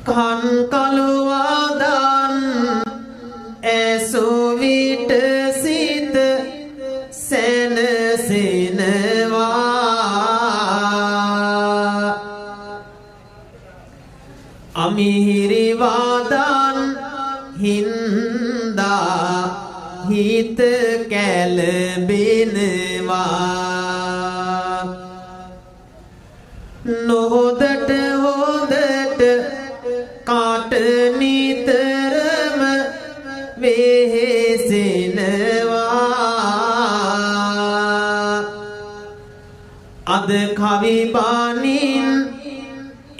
kan kaluwadan ඇසු විට සිත සැනසෙනවා අමිහිරි වාදන් හින්දා හිත කැළඹෙනවා නොහොදට හොදට කාට නිතරම වෙහෙසෙනවා අද කවි බණින්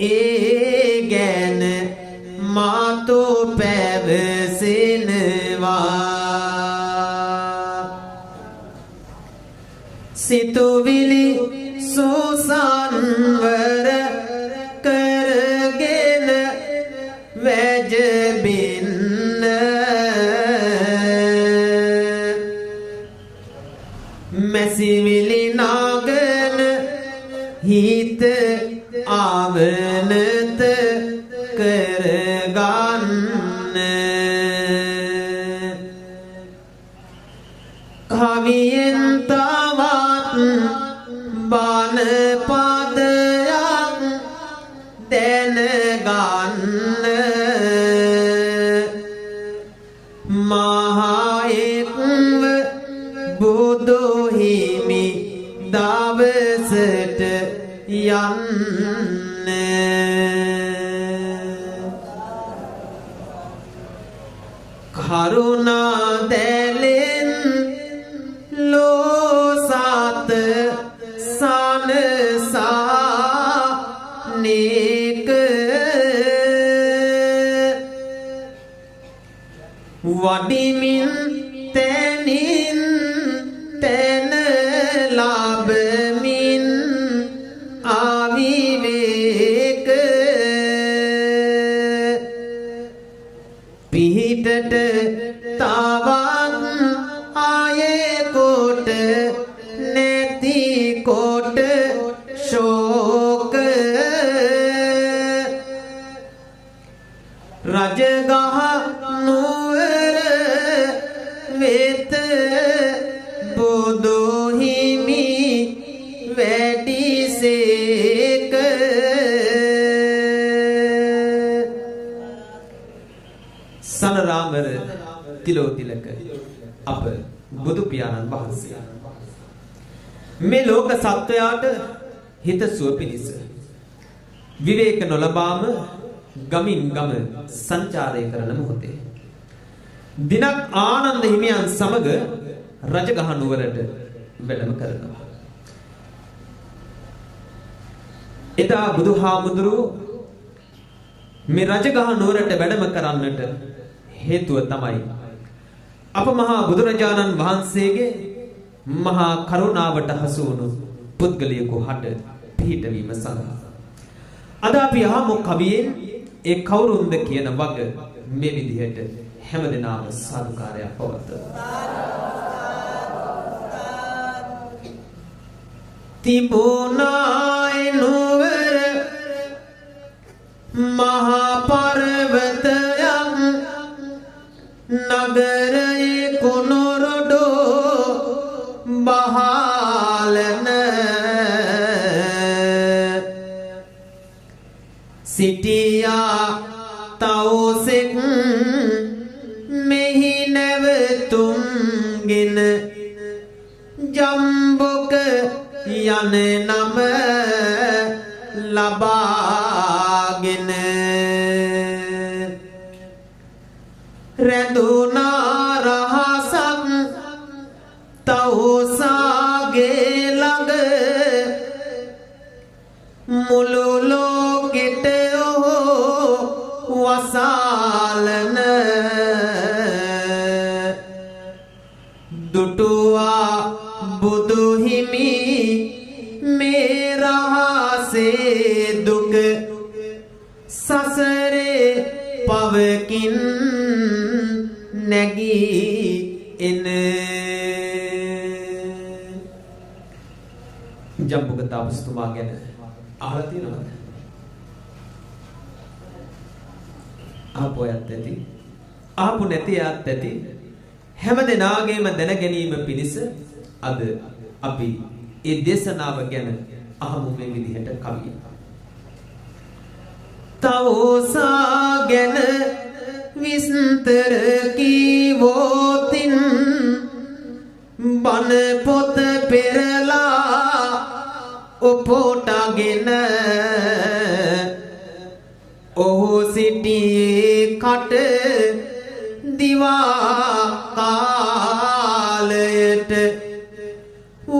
ඒ ගැන මාතු පැවසෙනවා සිතුවිලි සුසන්වර කරගෙන වැජබින්න මැසිවිලි නාගන හිත ආවනත කරගන්න කවියෙන් තවත් බණ පදයක් දැනගන්න මහයෙක්ව බුදු හිමි දවසට යන්න කරුණා දැලෙන් ලෝසත සනසානේක වඩිමින් තැනින් තැන ලබමින් ආවිවේක පිහිටට තවත් ආයේ කොට නැති කොට ශෝක රජගහ නුවර වෙත බුදු හිමි වැඩිසේක සනරාමර තිලෝතිලක අප බුදු පියාණන් වහන්සේ මේ ලෝක සත්වයාට හිතසුව පිණිස විවේක නොලබාම ගමින් ගම සංචාරය කරන මොහොතේ දිනක් ආනන්ද හිමියන් සමග රජගහ නුවරට වැඩම කරනවා. එදා බුදුහාමුදුරුවෝ මේ රජගහ නුවරට වැඩම කරන්නට හේතුව තමයි අප මහා බුදුරජාණන් වහන්සේගේ මහා කරුණාවට හසු වුණු පුද්ගලයෙකු හට පිහිටවීම සඳහා. අද අපි අහමු කවියෙන් ඒ කවුරුන්ද කියන වග මේ විදිහට හැමදෙනාම සාදුකාරයක් පවත්වමු. තිබුණායි නුවර මහා පර්වතයක් නගරයේ කුණුරොඩෝ බහලන සිටියා තවුසෙක් මෙහි නැවතුම්ගෙන ජම්බුක යන නම ලබාගෙන රැඳුනා රහසක් තවුසාගේ ළඟ මුළු ලෝකෙට වසාලන දුටුවා බුදු හිමි මේ රහසේ දුක සසරේ පවකින් නැගී එන ජම්බුක තාපසතුමා ගැන අහලා තියෙනවද? ආපු අයත් ඇති ආපු නැති අයත් ඇති හැම දෙනාගේම දැන ගැනීම පිණිස අද අපි ඒ දේශනාව ගැන අහමු මේ විදිහට කවිය. තවෝසා ගැන විස්තර කීවෝතින් බණ පොත පෙරලා ඔපෝටගෙන ඔහු සිටියේ කට දිවා කාලයට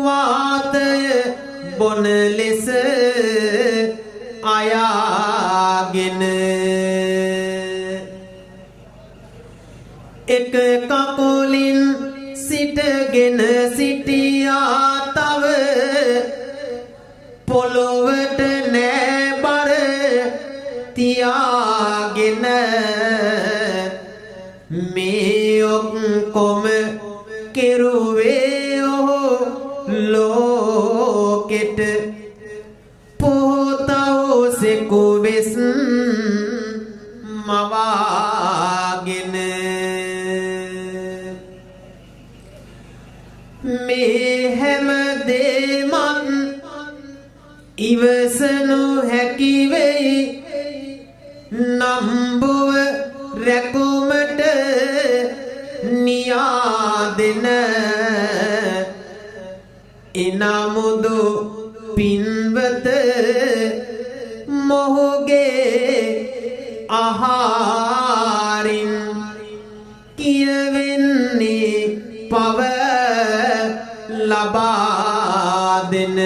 වාතය බොන ලෙස අයාගෙන එක කකුලින් සිටගෙන සිටියා තව පොළොවට නෑ බර තියාගෙන මේ ඔක්කොම කෙරුවේ ඔහු ලෝකෙට පොතවසෙකු වෙස් මවාගෙන මේ හැම දේමත් ඉවසනු හැකි වෙයි නම්බුව රැකුමට නියාදෙන එනමුදු පින්වත මොහුගේ ආහාරින් කියවෙන්නේ පව ලබා දෙන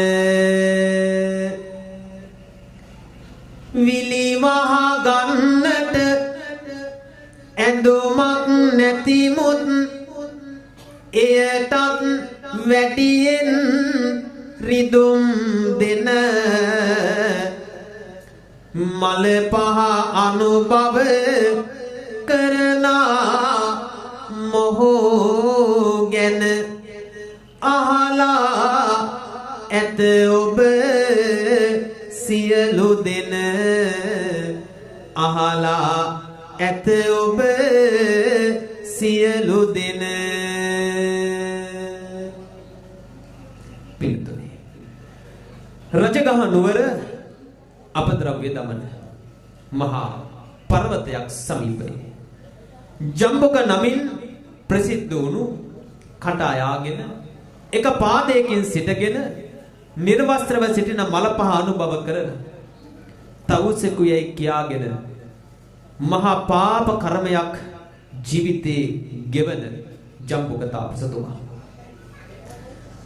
විලි වහ ගන්නට ඇඳුමක් නැතිමුත් එයටත් වැඩියෙන් රිදුම් දෙන මල පහ අනුභව කරන මොහු ගැන අහලා ඇත ඔබ සියලු දෙන අහලා ඇත ඔබ සියලු දෙන පිළිතුරේ රජගහ නුවර අපද්‍රව්‍ය දමන මහා පර්වතයක් සමීපයේ ජම්බුක නමින් ප්‍රසිද්ධ වුණු කට අයාගෙන එක පාදයකින් සිටගෙන නිර්වස්ත්‍රව සිටින මලපහ අනුභව කරන තවුසෙකු යයි කියාගෙන මහා පාප කර්මයක් ජීවිතේ ගෙවන ජම්බුක තාපසතුමා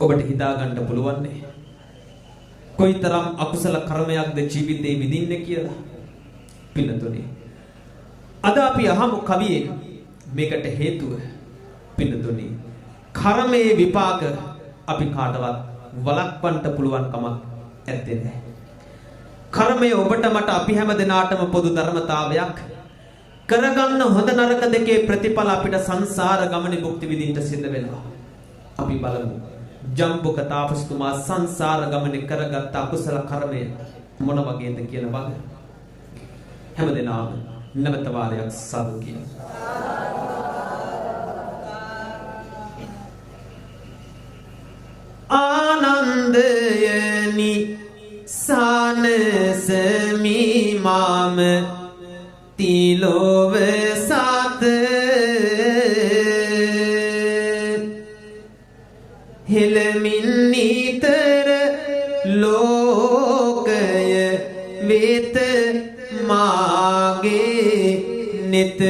ඔබට හිතා ගන්න පුළුවන් නේ කොයිතරම් අකුසල කර්මයක්ද ජීවිතේ විඳින්නේ කියලා පින්නතුනේ අද අපි අහමු කවියේ මේකට හේතුව පින්නතුනේ කර්මයේ විපාක අපි කාටවත් වළක්වන්න පුළුවන් කමක් ඇත්තේ නැහැ. කර්මය ඔබට මට අපි හැම දිනාටම පොදු ධර්මතාවයක් කරගන්න හොඳ නරක දෙකේ ප්‍රතිඵල අපිට සංසාර ගමනේ භුක්ති විඳින්න සිද්ධ වෙනවා. අපි බලමු ජම්බුක තාපසතුමා සංසාර ගමනේ කරගත් අකුසල කර්මය මොන වගේද කියන වග හැම දිනම නැවත වාරයක් සාදු කියන ආනන්දයනි සානසමි මාම තිලෝව සත හෙළමින් නිතර ලෝකය වෙත මාගේ නෙත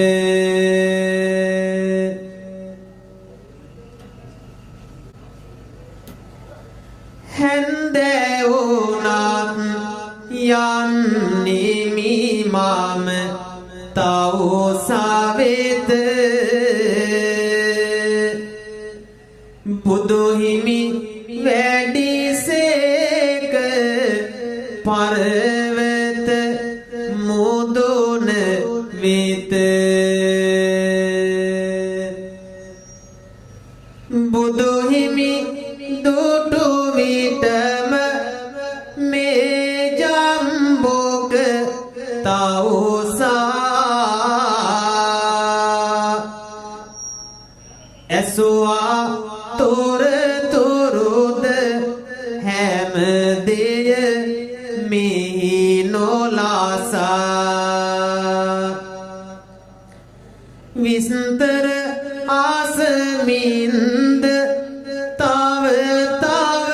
යන්නේමි මාම තවෝසාවෙත බුදු හිමි වැඩිසේක පරවත මුදුන වෙත බුදු හිමි දුටු විටම මේ ජම්බුක තවෝසා ඇසුවා තොර තුරුද හැම දෙය මෙහි නොලාසා විස්තර ආසමින්ද තව තව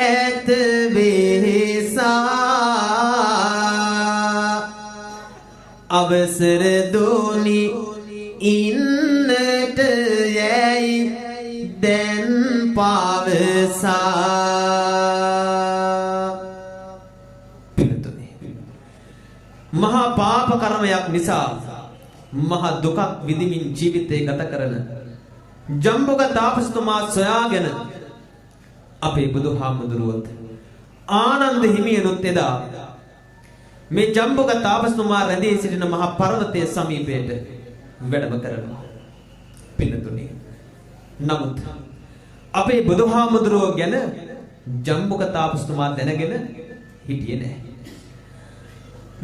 ඇත වෙහසා අවසර දෝනි ඉන්නට යැයි දැන් පවසා මහා පාප කර්මයක් නිසා මහා දුකක් විඳින්මින් ජීවිතේ ගත කරන ජම්බුක තාපසතුමා සොයාගෙන අපේ බුදුහාමුදුරුවෝ ආනන්ද හිමියනුත් එදා මේ ජම්බුක තාපසතුමා රැඳී සිටින මහා පර්වතයේ සමීපයට වැඩම කරනවා පින්නතුනි. නමුත් අපේ බුදුහාමුදුරුවෝ ගැන ජම්බුක තාපසතුමා දැනගෙන හිටියේ නැහැ.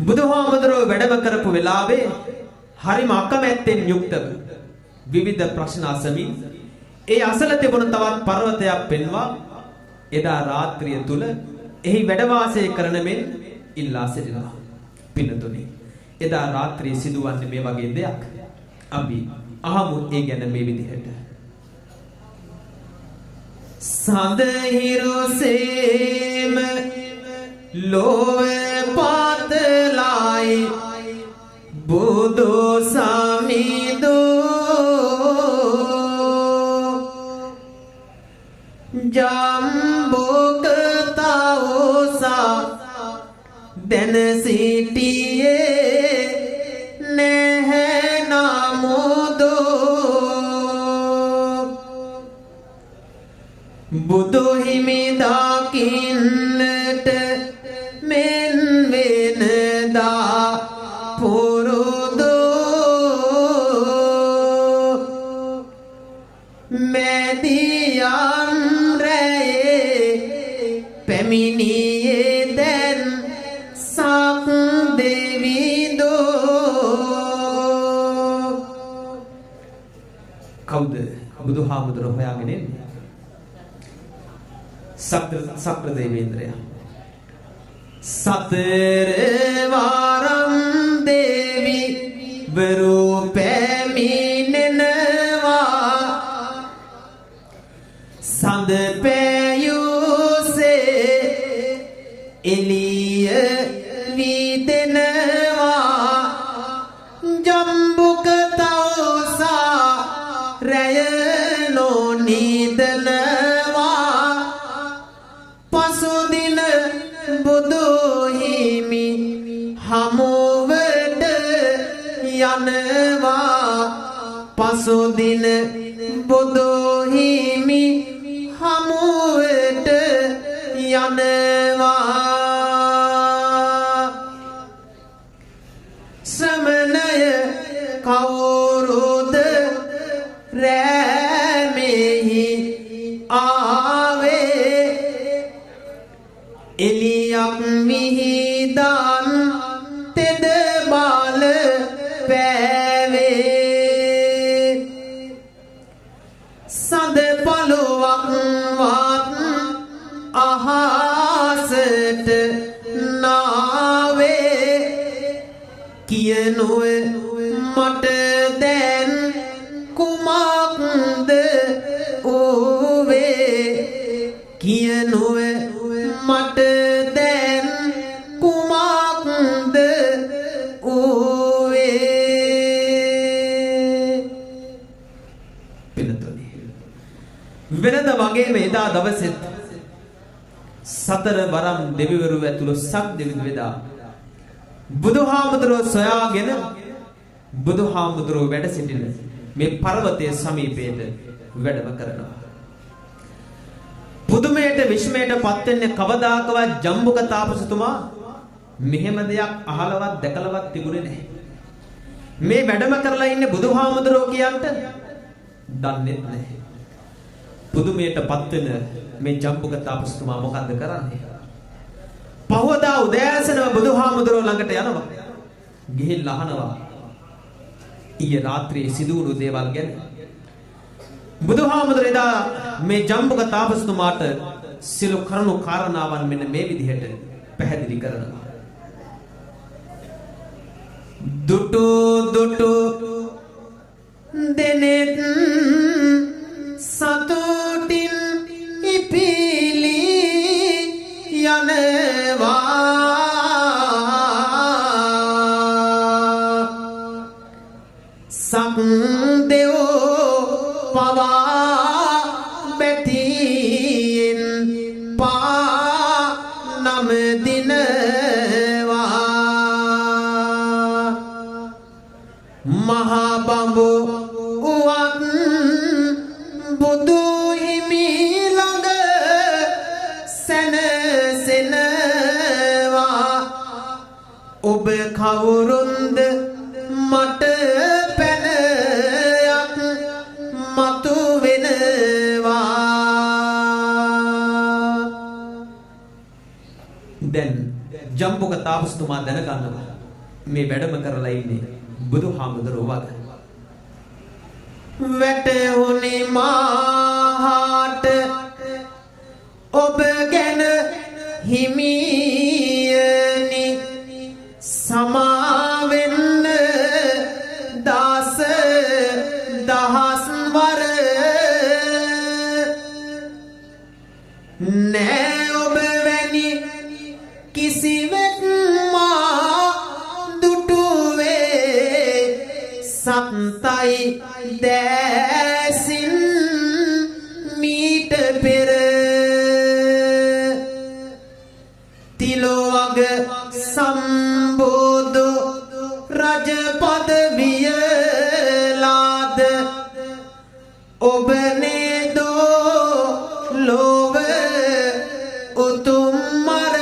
බුදුහාමුදුරුවෝ වැඩම කරපු වෙලාවේ හරිම අකමැත්තෙන් යුක්තව විවිධ ප්‍රශ්න අසමින් ඒ අසල තිබුණු තවත් පර්වතයක් පෙන්වා එදා රාත්‍රිය තුල එහි වැඩ වාසය කරන මෙන් ඉල්ලා සිටිනවා. පින්නතුනි, එදා රාත්‍රියේ සිදුවන්නේ මේ වගේ දෙයක්. අපි අහමු ඒ ගැන මේ විදිහට. සඳහිරුසේම ලෝව පාතලයි බුදු සමිදෝ ජම්බුක තවුසා දැන සිටියේ නැහැ නමුදෝ බුදු හිමි දකින්නට මෙන් වෙනදා මැදියම් රැයේ පැමිණියේ දැන් සක් දෙවිදෝ. කවුද බුදුහාමුදුරුවෝ හොයාගෙන එන්නේ? සක්‍ර දේවේන්ද්‍රයා. සතර වාරම් දේවි වරු පැමිණෙනවා සඳ පෑයුසේ එළිය විදෙනවා ජම්බුක තවුසා රැය නොනිදනවා පසුදින බුදු හිමි හමුවට යනවා පසුදින බුදු හිමි හමුවට යනවා ශ්‍රමණය කවුරුද රැමෙහි ආවේ එලියක් මිහිදන් තෙද බාල පෑවේ සඳ පළුවක් වත් අහසට නාවේ කියනුව මට දැන් කුමක්ද ඕවේ කියනුව මට දැන් කුමක්ද ඕවේ පිළිතුරේ වෙනද වගේම එදා දවසෙත් සතර වරම් දෙවිවරු ඇතුළු සක් දෙවිඳු වෙදා බුදුහාමුදුරුවෝ සොයාගෙන බුදුහාමුදුරුවෝ වැඩ සිටින මේ පර්වතයේ සමීපයට වැඩම කරනවා. පුදුමයට විශ්මයට පත් වෙන්නේ කවදාකවත් ජම්බුක තාපසතුමා මෙහෙම දෙයක් අහලවත් දැකලවත් තිබුණේ නැහැ. මේ වැඩම කරලා ඉන්නේ බුදුහාමුදුරුවෝ කියන්ට දන්නේ නැහැ. පුදුමයට පත් වෙන මේ ජම්බුක තාපසතුමා මොකද්ද කරන්නේ? පහවදා උදෑසනම බුදුහාමුදුරුවෝ ළඟට යනවා. ගිහිල්ලා අහනවා ඊයේ රාත්‍රියේ සිදු වුණු දේවල් ගැන. බුදුහාමුදුර එදා මේ ජම්බුක තාපසතුමාට සිළු කරුණු කාරණාවන් මෙන්න මේ විදිහට පැහැදිලි කරනවා. දුටු දුටු දෙනෙත් සතුටින් ඉපිලි යනවා සක් දෙවෝ පවා බැතියෙන් පා නම දිනවා මහා බඹු උවත් බුදු හිමි ළඟ සැනසෙනවා ඔබ කවුරුන්ද මට පැනයක් මතු වෙනවා දැන් ජම්බුක තාපසතුමා දැනගන්නවා මේ වැඩම කරලා ඉන්නේ බුදුහාමුදුරුවෝ වගේ වැටුනේ මාහට ඔබ ගැන හිමියනි සමාවෙන්න දාස දහස් වර නෑ ඔබ වැනි කිසිවෙක් මා දුටුවේ සත්තයි දැසින් මීට පෙර තිලොවග සම්බෝධ රජ පදවිය ලාද ඔබ නේදෝ ලෝව උතුම් මර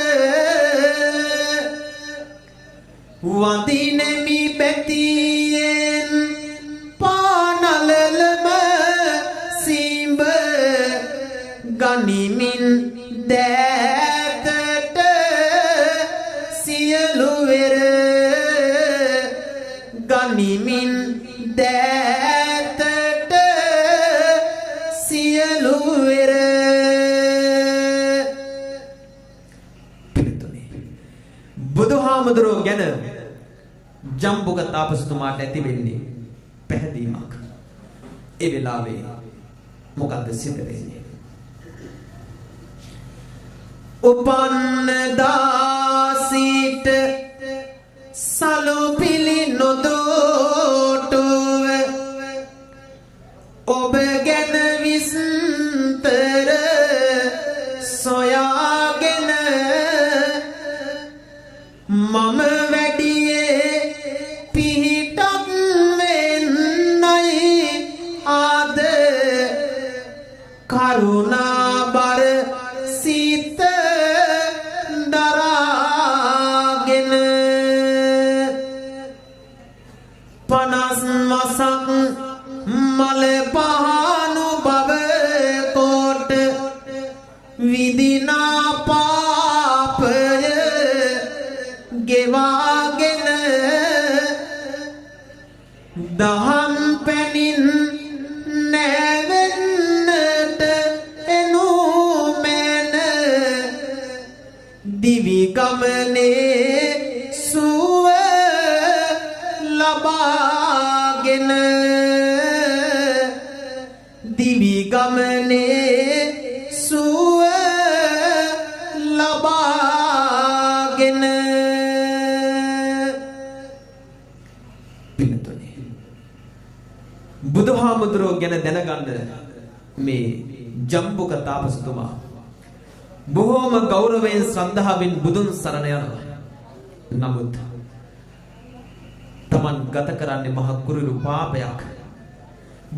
වඳිනෙමි බැතියෙන් පානලලම සීඹ ගනිමින් දෑතට සියලු වෙර ගනිමින් දෑතට සියලු වෙර බුදුහාමුදුරුවෝ ගැන ජම්බුක තාපසතුමාට ඇති වෙන්නේ පැහැදීමක්. ඒ වෙලාවේ මොකද්ද සිද්ධ වෙන්නේ? උපන්න දාසිට සලුපිලි නොදොටුව ඔබ ගැන විස්තර සොයාගෙන මම වැඩියේ පිහිටක් වෙන්නයි ආද කරුණාබර සිත දරාගෙන 50 වසක් මල පහනු බව කොට විදිනා පාපය ගෙවාගෙන දහම් පැනින් නැවෙන්නට එනු මැන දිවි ගමනේ සුව ලබාගෙන දිවි ගමනේ සුව ලබාගෙන බුදුහාමුදුරුවෝ ගැන දැනගන්න මේ ජම්බුක තාපසතුමා බොහෝම ගෞරවයෙන් ශ්‍රද්ධාවෙන් බුදුන් සරණ යනවා. නමුත් තමන් ගත කරන්නේ මහ කුරිරු පාපයක්.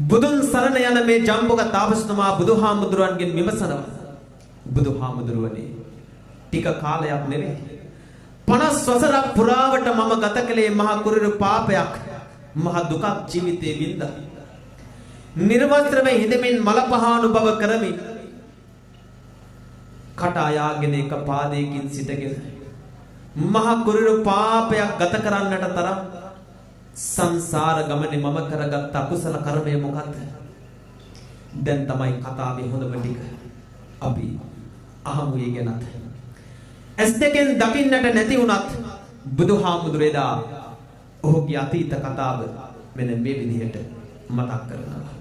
බුදුන් සරණ යන මේ ජම්බුක තාපසතුමා බුදුහාමුදුරුවන්ගෙන් විමසනවා. බුදුහාමුදුරුවනේ ටික කාලයක් නෙවෙයි 50 වසරක් පුරාවට මම ගත කළේ මහ කුරිරු පාපයක්. මහ දුකක් ජීවිතේ වින්දා. නිර්වස්ත්‍රව හිඳමින් මල පහානු බව කරමින් කට අයාගෙන එක පාදයකින් සිටගෙන මහ කුරිරු පාපයක් ගත කරන්නට තරම් සංසාර ගමනේ මම කරගත් අකුසල කර්මය මොකක්ද? දැන් තමයි කතාවේ හොඳම ටික අපි අහමු ඒ ගැනත්. ඇස් දෙකෙන් දකින්නට නැති වුණත් බුදුහාමුදුරේදා ඔහුගේ අතීත කතාව මෙන්න මේ විදිහට මතක් කරනවා.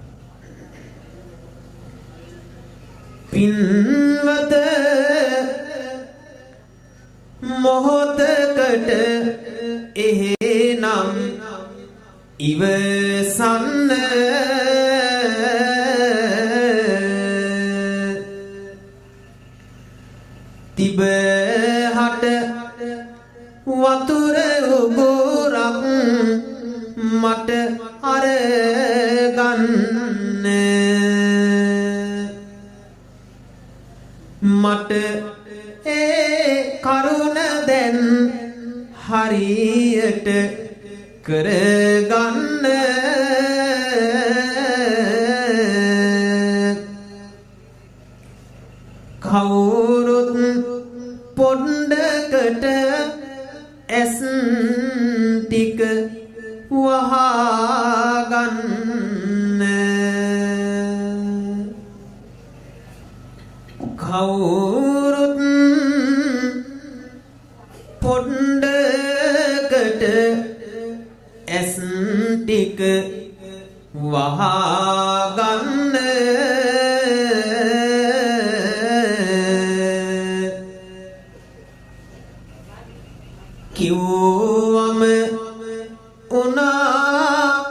පින්වත මොහොතකට එහෙනම් ඉවසන්න තිබහට වතුර උගුරක් මට අරගන්න මට ඒ කරුණ දැන් හරියට කරගන්න කවුරුත් පොඩ්ඩකට ඇස් ටික වහගන්න කවුරුත් පොඩ්ඩකට ඇස් ටික වහගන්න කිව්වම උනා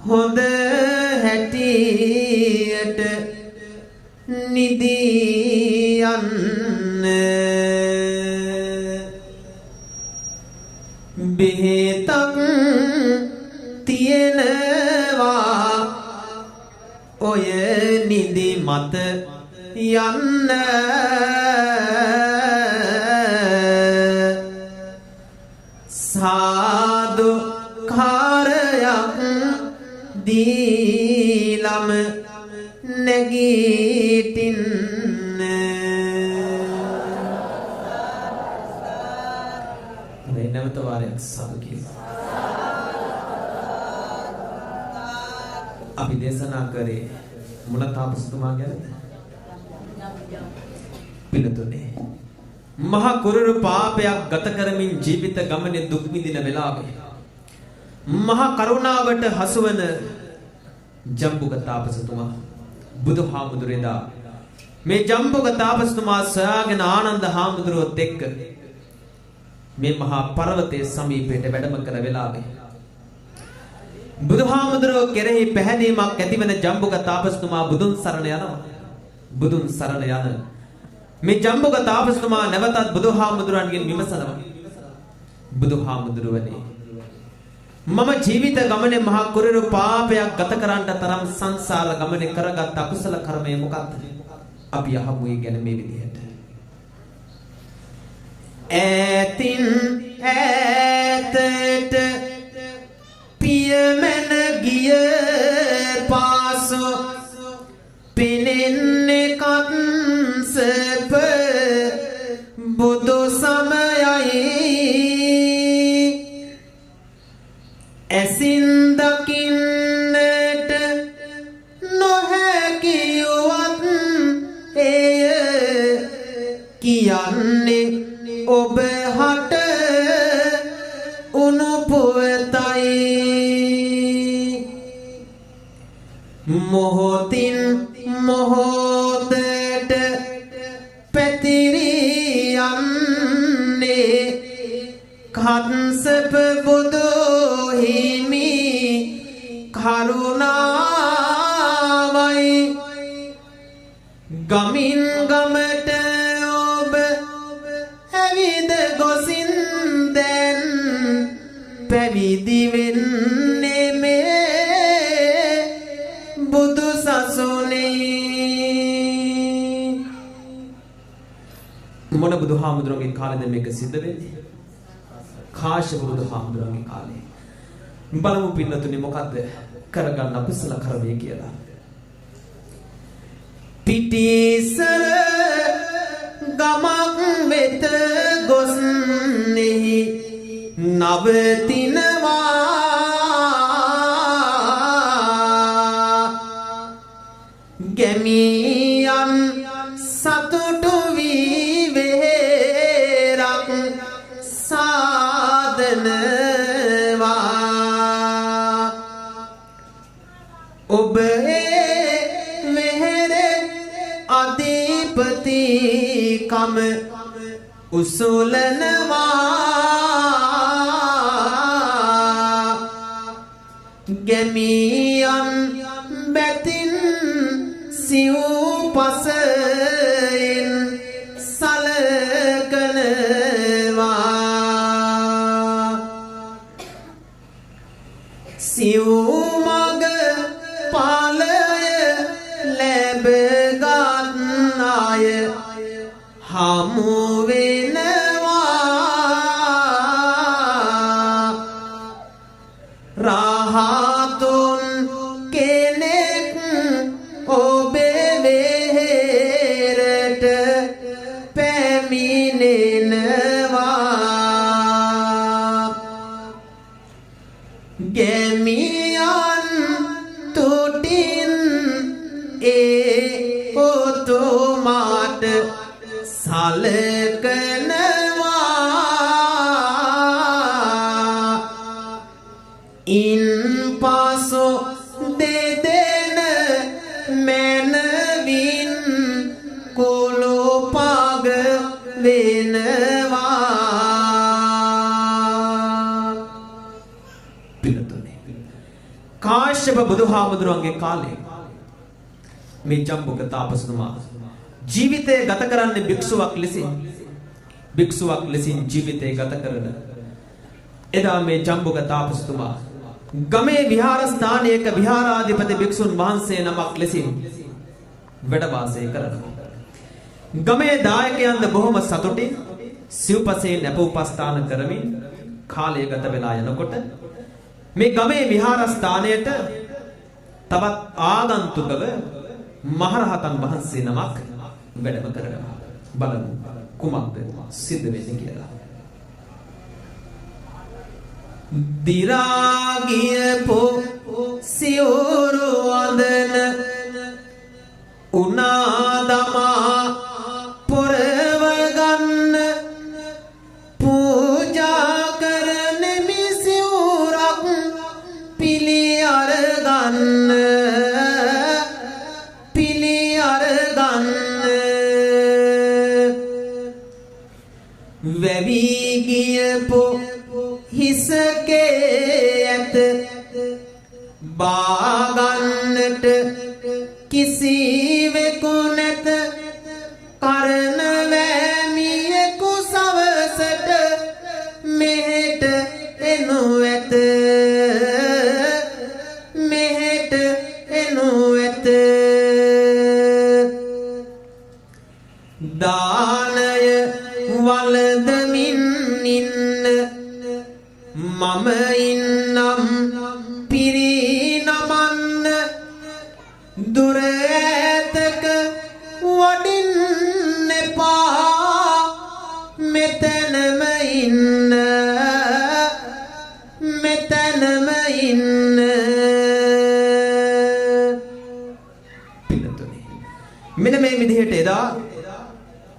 හොඳ හැටියට නිදියන්න බෙහෙතක් තියෙනවා ඔය නිදි මත යන්න සාදු කාරයක් දීලම නැගිටින්න නැවත වාරයක් සාදු කියලා අපි දේශනා කරේ මොන තාපසතුමා ගැනද? පිළිතුරේ මහා කුරුරු පාපයක් ගත කරමින් ජීවිත ගමනේ දුක් විඳින වෙලාවේ මහා කරුණාවට හසුවන ජම්බුක තාපසතුමා බුදුහාමුදුරේදා මේ ජම්බුක තාපසතුමා සොයාගෙන ආනන්ද හාමුදුරුවොත් එක්ක මේ මහා පර්වතයේ සමීපයට වැඩම කර වෙලාවේ බුදුහාමුදුරුවෝ කෙරෙහි පැහැදීමක් ඇතිවන ජම්බුක තාපසතුමා බුදුන් සරණ යනවා. බුදුන් සරණ යන මේ ජම්බුක තාපසතුමා නැවතත් බුදුහාමුදුරන්ගෙන් විමසනවා. බුදුහාමුදුරුවනේ මම ජීවිත ගමනේ මහා කුරුරු පාපයක් ගත කරන්නට තරම් සංසාර ගමනේ කරගත් අකුසල කර්මය මොකක්ද? අපි අහමු ඒ ගැන මේ විදිහට. ඈතින් ඈතට පියමන ගිය පාසු පිනෙන්නේ කන්සප බුදු සමයයි ඇසින් දකින්නට නොහැකියවත් එය කියන්නේ ඔබ හට උණු පුවතයි මොහොතින් මොහොතට පැතිරියන්නේ කන්සප බුදු හිමි කරුණාවයි ගමින් ගමට ඔබ ඇවිද ගොසින් දැන් පැවිදි වෙන්නේ මේ බුදු සසුනේ මොන බුදුහාමුදුරන්ගේ කාලෙද මේක සිද්ධ වෙන්නේ? කාශ්‍යප බුදුහාමුදුරන්ගේ කාලේ. බලමු පින්නතුනි මොකද්ද කරගන්න අපසල කරවේ කියලා. පිටිසර ගමක් වෙත ගොස්නෙහි නවතිනවා ඔබ මෙහෙර අධිපති කම උසුලනවා ගැමියන් බැතින් සිව්පසෙන් සලකනවා සිව්මග පාලය ලැබගත් අය හමු වෙනවා රහතුන් කෙනෙක් ඔබේ වෙහෙරට පැමිණෙනවා ගැමියන් තුටින් ඔතුමාට සලකනවා ඉන් පසු දෙදෙන මැනවින් කුළුපග වෙනවා පිළිතුරේ කාශ්‍යප බුදුහාමුදුරන්ගේ කාලේ මේ ජම්බුක තාපසතුමා ජීවිතය ගත කරන්නේ භික්ෂුවක් ලෙසින් ජීවිතය ගත කරන එදා මේ ජම්බුක තාපසතුමා ගමේ විහාරස්ථානයක විහාරාධිපති භික්ෂුන් වහන්සේ නමක් ලෙසින් වැඩ වාසය කරනවා. ගමේ දායකයන්ද බොහොම සතුටින් සිව්පසයෙන් නැප උපස්ථාන කරමින් කාලය ගත වෙලා යනකොට මේ ගමේ විහාරස්ථානයට තවත් ආගන්තුකව මහරහතන් වහන්සේ නමක් වැඩම කරනවා. බලමු කුමක්ද සිද්ධ වෙන්නේ කියලා. දිරාගිය සිවුරු අඳන උනාදමා පොරව ගන්න පූජා කරන මිසිවුරක් පිළි අරගන්න වැවි ගිය හිසකේ ඇත බාගන්නට කිසිවෙකු නැත කරන වැමියෙකු සවසට මෙහෙට එනු ඇත දානය වළඳමින් ඉන්න මම ඉන්නම් පිරිනමන්න දුර ඈතක වඩින්න එපා මෙතනම ඉන්න මෙන්න මේ විදිහට එදා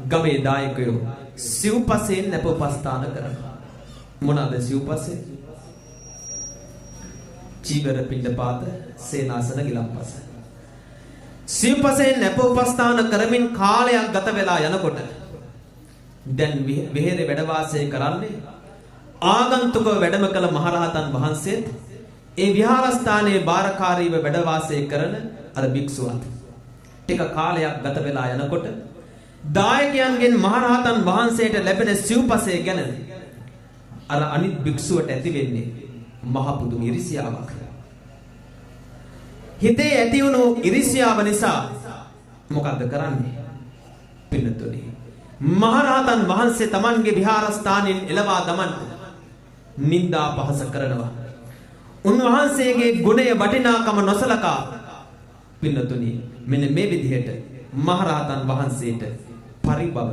ගමේ දායකයෝ සිව්පසයෙන් නැප උපස්ථාන කරනවා. මොනවාද සිව්පසේ? චීවර පිණ්ඩපාත සේනාසන ගිලම්පස. සිව්පසයෙන් නැප උපස්ථාන කරමින් කාලයක් ගත වෙලා යනකොට දැන් විහෙරේ වැඩ වාසය කරන්නේ ආගන්තුකව වැඩම කළ මහරහතන් වහන්සේත් ඒ විහාරස්ථානයේ බාරකාරීව වැඩ වාසය කරන අර භික්ෂුවත් ටික කාලයක් ගත වෙලා යනකොට දායකයන්ගෙන් මහරහතන් වහන්සේට ලැබෙන සිව්පසය ගැන අර අනිත් භික්ෂුවට ඇති වෙන්නේ මහ පුදුම ඉරිසියාවක්. හිතේ ඇති වුණු ඉරිසියාව නිසා මොකද්ද කරන්නේ? පින්නතුනි මහරහතන් වහන්සේ Tamanගේ විහාරස්ථානයෙන් එළවා දමන්න නිന്ദා පහස කරනවා. උන්වහන්සේගේ ගුණය වටිනාකම නොසලකා පින්නතුනි මෙන්න මේ විදිහට මහරහතන් වහන්සේට පරිභව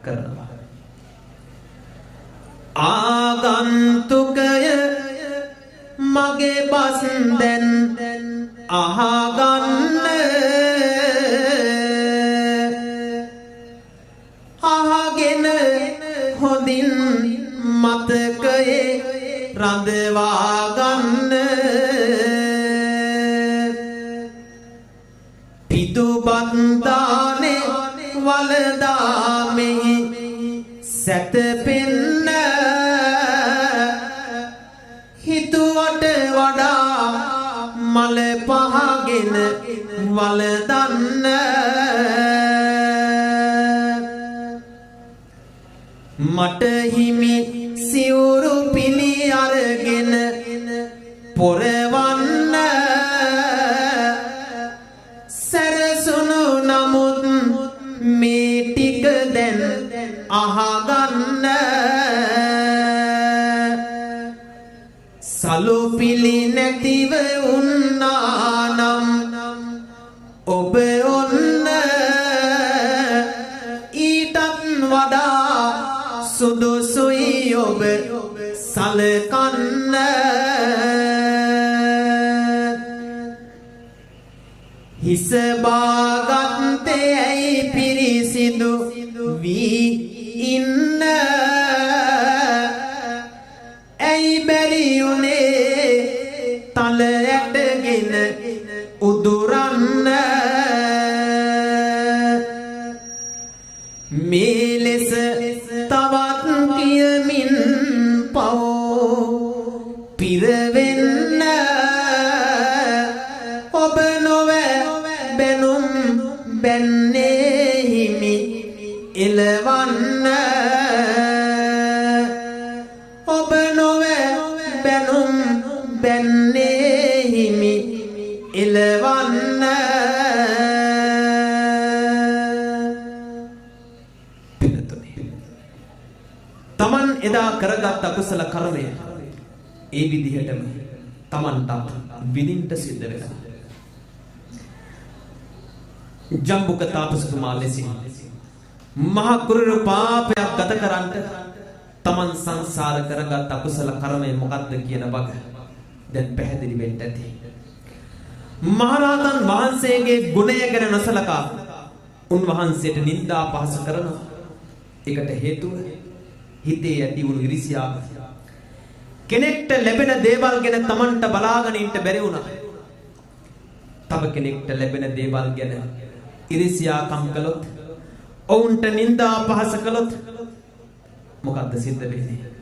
කරනවා. ආගන්තුකය මගේ බස් දැන් අහගන්න අහගෙන හොඳින් මතකයේ රඳවා ගන්න සැතපෙන්න හිතුවට වඩා මල පහගෙන වලදන්න මට හිමි සිවුරු පිළි අරගෙන පොරවන්න සැරසුණු නමුත් මේ ටික දැන් අහගන්න සලු පිළි නැතිව උන්නානම් ඔබ ඔන්න ඊටත් වඩා සුදුසුයි ඔබ සලකන්න හිස බාගත්තේ ඇයි පිරිසිදු වී ඉන්න ඇයි බැරි උනේ තල ඇටගෙන උදුරන්න මේ ලෙස තවත් කියමින් පව පිරවෙන්න ඔබ නොවැ බැනුම් බැන්නේ හිමි එලවන්න ඔබ නොවැ බැනුම් බැන්නේ හිමි එලවන්න තමන් එදා කරගත් අකුසල කර්මය ඒ විදිහටම තමන්ට විඳින්න සිද්ධ වෙනවා. ජම්බුක තාපසතුමා ලෙසින් මහ කුරුරු පාපයක් ගත කරන්ට තමන් සංසාර කරගත් අකුසල කර්මය මොකක්ද කියන බග දැන් පැහැදිලි වෙන්න ඇති. මහරහතන් වහන්සේගේ ගුණය ගැන නොසලකා උන්වහන්සේට නිନ୍ଦා පහස කරනවා. ඒකට හේතුව හිතේ ඇති වුණු ඉරිසියාව. කෙනෙක්ට ලැබෙන දේවල් ගැන තමන්ට බලාගෙන ඉන්න බැරි වුණා. තව කෙනෙක්ට ලැබෙන දේවල් ගැන ඉරිසියාකම් කළොත්, ඔවුන්ට නිନ୍ଦා පහස කළොත් මොකද්ද සිද්ධ වෙන්නේ?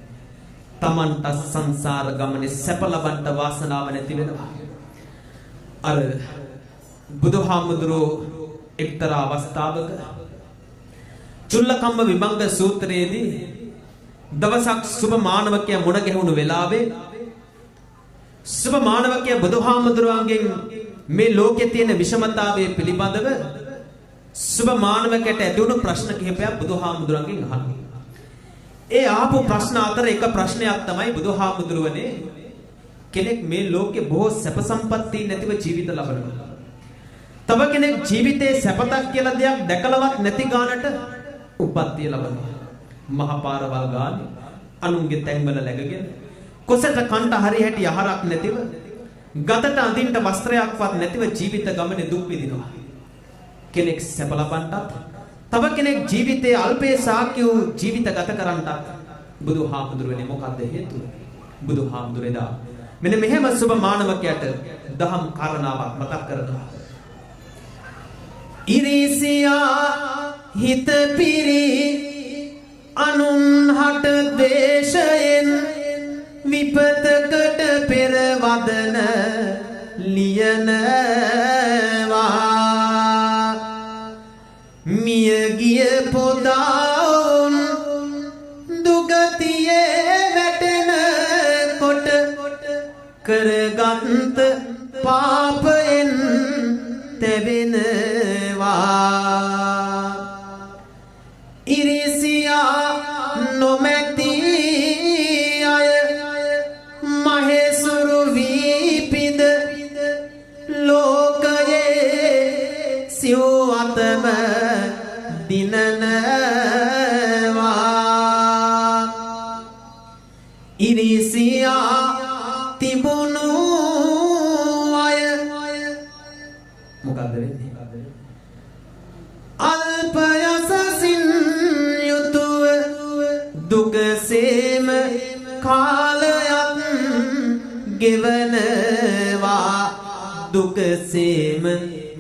තමන්ට සංසාර ගමනේ සැප ලබන්න වාසනාව නැති වෙනවා. අර බුදුහාමුදුරෝ එක්තරා අවස්ථාවක චුල්ලකම්ම විභංග සූත්‍රයේදී දවසක් සුබ මානවකයා මුණ ගැහුණු වෙලාවේ සුබ මානවකයා බුදුහාමුදුරුවන්ගෙන් මේ ලෝකයේ තියෙන විෂමතාවය පිළිබඳව සුබ මානවකයට ඇතිවුණු ප්‍රශ්න කිහිපයක් බුදුහාමුදුරුවන්ගෙන් අහනවා. ඒ ආපු ප්‍රශ්න අතර එක ප්‍රශ්නයක් තමයි බුදුහාමුදුරුවනේ කෙනෙක් මේ ලෝකේ බොහෝ සැප සම්පatti නැතිව ජීවිත ලබනවා. තව කෙනෙක් ජීවිතේ සැපතක් කියලා දෙයක් දැකලවත් නැති ගානට උපත්තිය ලබනවා. මහපාරවල් ගානේ අනුන්ගේ තැන්වල läගගෙන කොසට කන්ට හරි හැටි ආහාරක් නැතිව ගතට අඳින්න වස්ත්‍රයක්වත් නැතිව ජීවිත ගමනේ දුක් විඳිනවා. කෙනෙක් සැප ලබන්නත් තව කෙනෙක් ජීවිතයේ අල්පේ සාක්‍ය වූ ජීවිත ගත කරන්නත් බුදුහාමුදුරුවනේ මොකද්ද හේතුව? බුදුහාමුදුරේදා මෙන්න මෙහෙම සුබ මානවකයට දහම් කාරණාවක් මතක් කරනවා. ඉරිසියා හිත පිරි අනුන් හට ද්වේෂයෙන් විපතකට පෙර වදන ලියනවා. මියගිය පොදාවුන් දුගතියේ වැටෙන කොට කරගත් පාපයෙන් තැවෙනවා. ඉරිසියා නොමැති අය මහේසුරු වීපිද ලෝකයේ සිව් අතම දිනනවා. ඉරිසියා තිබුණු අය මොකද්ද වෙන්නේ? අල්පයසසින් යුතුව දුකසේම කාලයක් ගෙවනවා. දුකසේම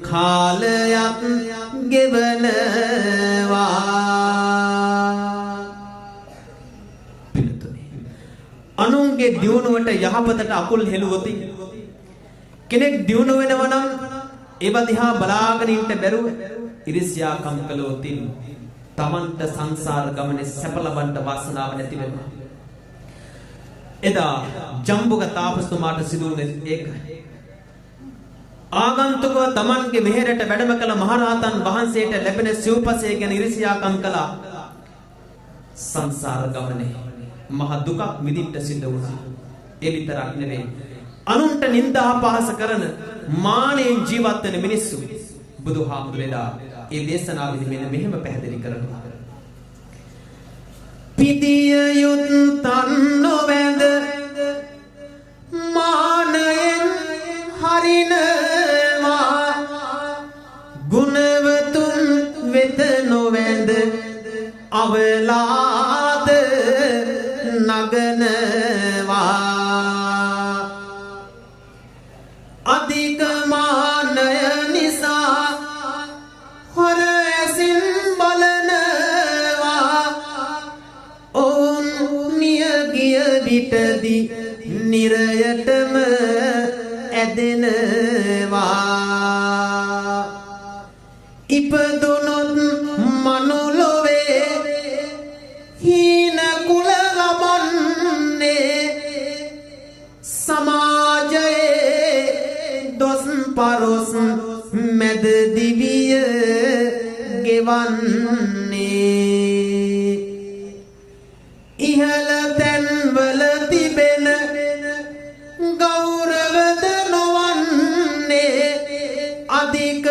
කාලයක් ගෙවනවා. අනුන්ගේ දියුණුවට යහපතට අකුල් හෙළුවොත් කෙනෙක් දියුණු වෙනවා නම් ඒව දිහා බලාගෙන ඉන්න බැරුව ඉරිසියාකම් කළොත් තමන්ට සංසාර ගමනේ සැප ලබන්න වාසනාව නැති වෙනවා. එදා ජම්බුක තාපසතුමාට සිදු වුණේ ඒකයි. ආගන්තුකව තමන්ගේ මෙහෙරට වැඩම කළ මහරහතන් වහන්සේට ලැබෙන සිව්පසය ගැන ඉරිසියාකම් කළා. සංසාර ගමනේ මහ දුකක් විඳින්න සිද්ධ වුණා. ඒ විතරක් නෙවෙයි. අනුන්ට නිନ୍ଦා අපහාස කරන මානෙන් ජීවත් වෙන මිනිස්සු බුදුහාමුදුරේලා ඒ දේශනාවෙදි මෙන්න මෙහෙම පැහැදිලි කරනවා. පිටිය යුත්තන් නොවැඳ මානයෙන් හරිනවා ගුණවතුන් වෙත නොවැඳ අවලාද නගනවා අධික මානය නිසා හොර ඇසින් බලනවා ඔවුන් මිය ගිය විටදී නිරයටම ඇදෙනවා ඉපදුනොත් මනුලොවේ හීන කුල ලබන්නේ සමාජයේ දොස් පරොස් මැද දිවිය ගෙවන්නේ ඉහළ තැන්වල තිබෙන ගෞරවද නොවන්නේ අධික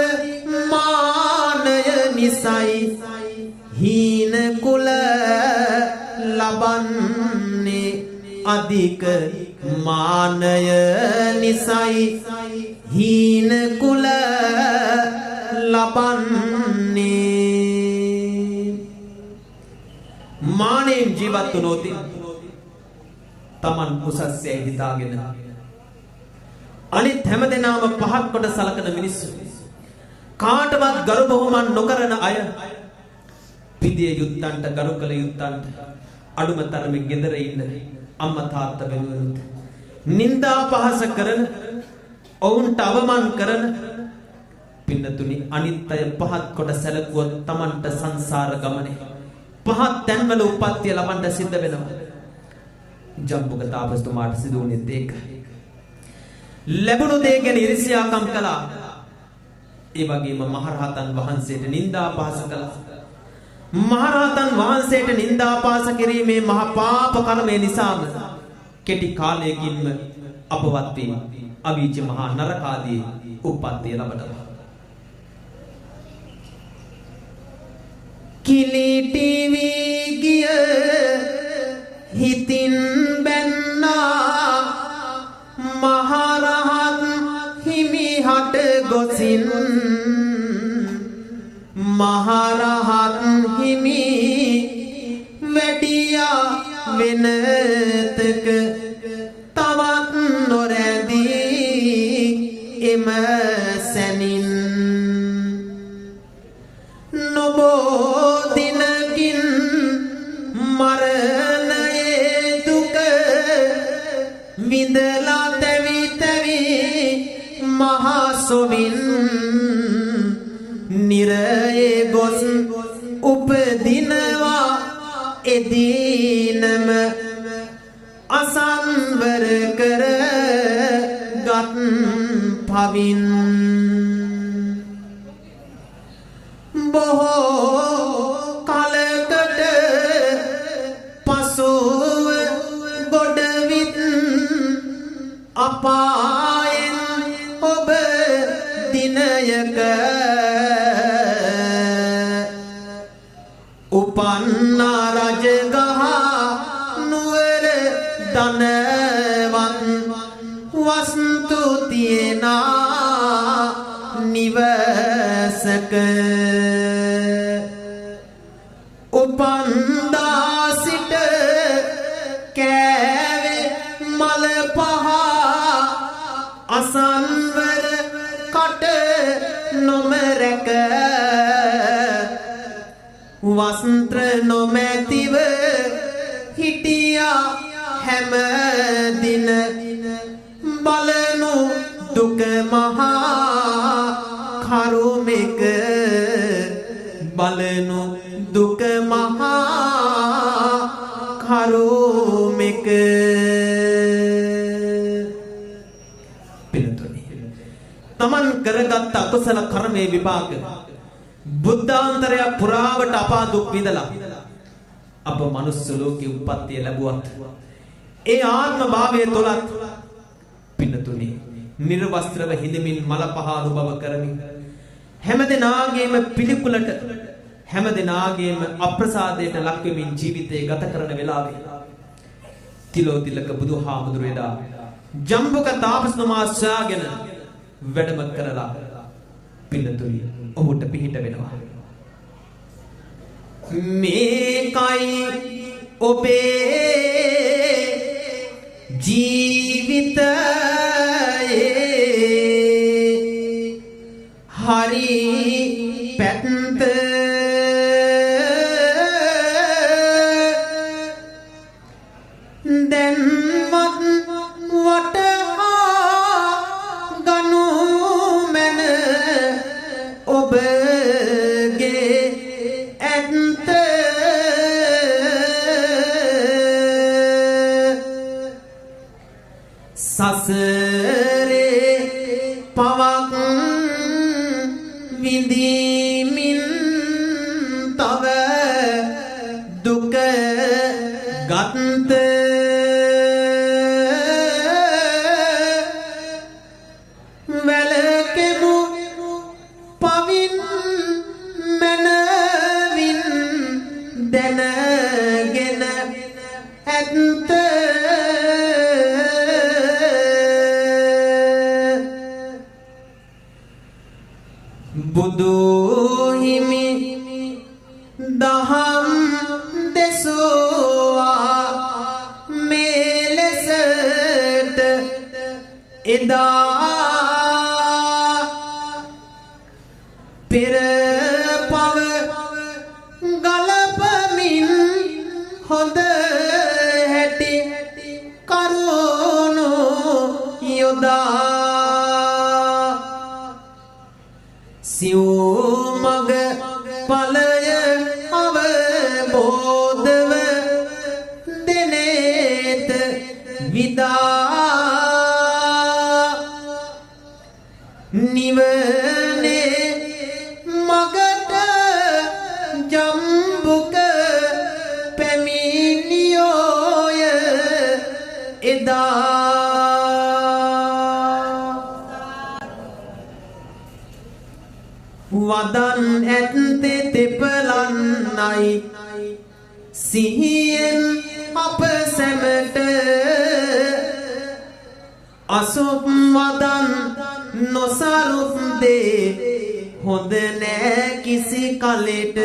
මානය නිසයි හීන කුල ලබන්නේ අධික මානය නිසයි හීන කුල ලබන්නේ මානෙන් ජීවත් වුණොත් තමන් කුසස්සේ හිතාගෙන අනිත් හැමදෙනාම පහත් කොට සලකන මිනිස්සු කාටවත් ගරු බොහොමන් නොකරන අය පිදිය යුත්තන්ට ගරු කළ යුත්තන්ට අඩුම තරමේ ගෙදර ඉන්න අම්මා තාත්තා වෙනුවෙනුත් නිന്ദා පහස කරන ඔවුන්ට අවමාන කරන පින්නතුනි අනිත් අය පහත් කොට සැලකුවොත් තමන්ට සංසාර ගමනේ පහත් තැන්වල උප්පත්තිය ලබන්න සිද්ධ වෙනවා. ජම්බුක තාපසතුමාට සිදු වුණේ ඒකයි. ලැබුණු දේ ගැන ඉරිසියාකම් කළා. ඒ වගේම මහරහතන් වහන්සේට නිന്ദා අපහාස කළා. මහරහතන් වහන්සේට නිന്ദා අපහාස කිරීමේ මහ පාප කර්මය නිසාම කෙටි කාලයකින්ම අපවත් වී අවීච මහා නරකාදී උප්පත්තිය ලබනවා. කිලිටි වී ගිය හිතින් බැන්නා මහරහත් හිමිහට ගොසින් මහරහත් හිමි වැඩියා වෙනතක තවත් නොරැදී එම සැනින් නොබෝ දිනකින් මරණයේ දුක විඳලා තැවි තැවි මහා සොවින් නිරයේ ගොස් උපදිනවා එදිනම අසංවර කර ගත් පවින් බොහෝ කලකට පසුව ගොඩවිත් අපායෙන් ඔබ දිනයක උපන්නා රජගහ නුවර ධනවත් වස්තු තියනා නිවසක උපන්දා සිට කෑවේ මල පහ අසංවර කට නොමරක වස්ත්‍ර නොමැතිව හිටියා හැම දින බලනු දුක මහා කරුමෙක බලනු දුක මහා කරුමෙක තමන් කරගත් අකුසල කර්මයේ විපාක බුද්ධාන්තරය පුරාවට අපා දුක් විඳලා අප මනුස්ස ලෝකේ උප්පත්තිය ලැබුවත් ඒ ආත්ම භාවයේ තුලත් පින්නතුනි නිර්වස්ත්‍රව හිඳමින් මල පහ අනුභව කරමින් හැමදෙනාගේම පිළිකුලට හැමදෙනාගේම අප්‍රසාදයට ලක් වෙමින් ජීවිතය ගත කරන වෙලාවේ තිලෝතිලක බුදුහාමුදුරුවෝ එදා ජම්බුක තාපසතුමා සාගෙන වැඩම කරලා පින්නතුනි ඔහුට පිහිට වෙනවා මේකයි ඔබේ ජීවිතයේ හරි පැත්ත දැන්වත් වටහා ගනු මැන ඔබගේ ඇත්ත සසරේ පවක් විඳිමින් තව දුක ගත්ත වැලකෙමු පවින් මනවින් දැනගෙන ඇත්ත බුදු හිමි දහම් දෙසුවා මෙලෙසට එදා පෙර පව ගලපමින් හොඳ හැටි කරුණු යොදා සිව්මග ඵලය අවබෝධව දෙනේත විදා නිවනේ මගට ජම්බුක පැමිණියෝය එදා වදන් ඇත්තේ තෙපලන්නයි සිහියෙන් අප සැමට අසුප් වදන් නොසරුප් දේ හොඳ නෑ කිසි කලෙට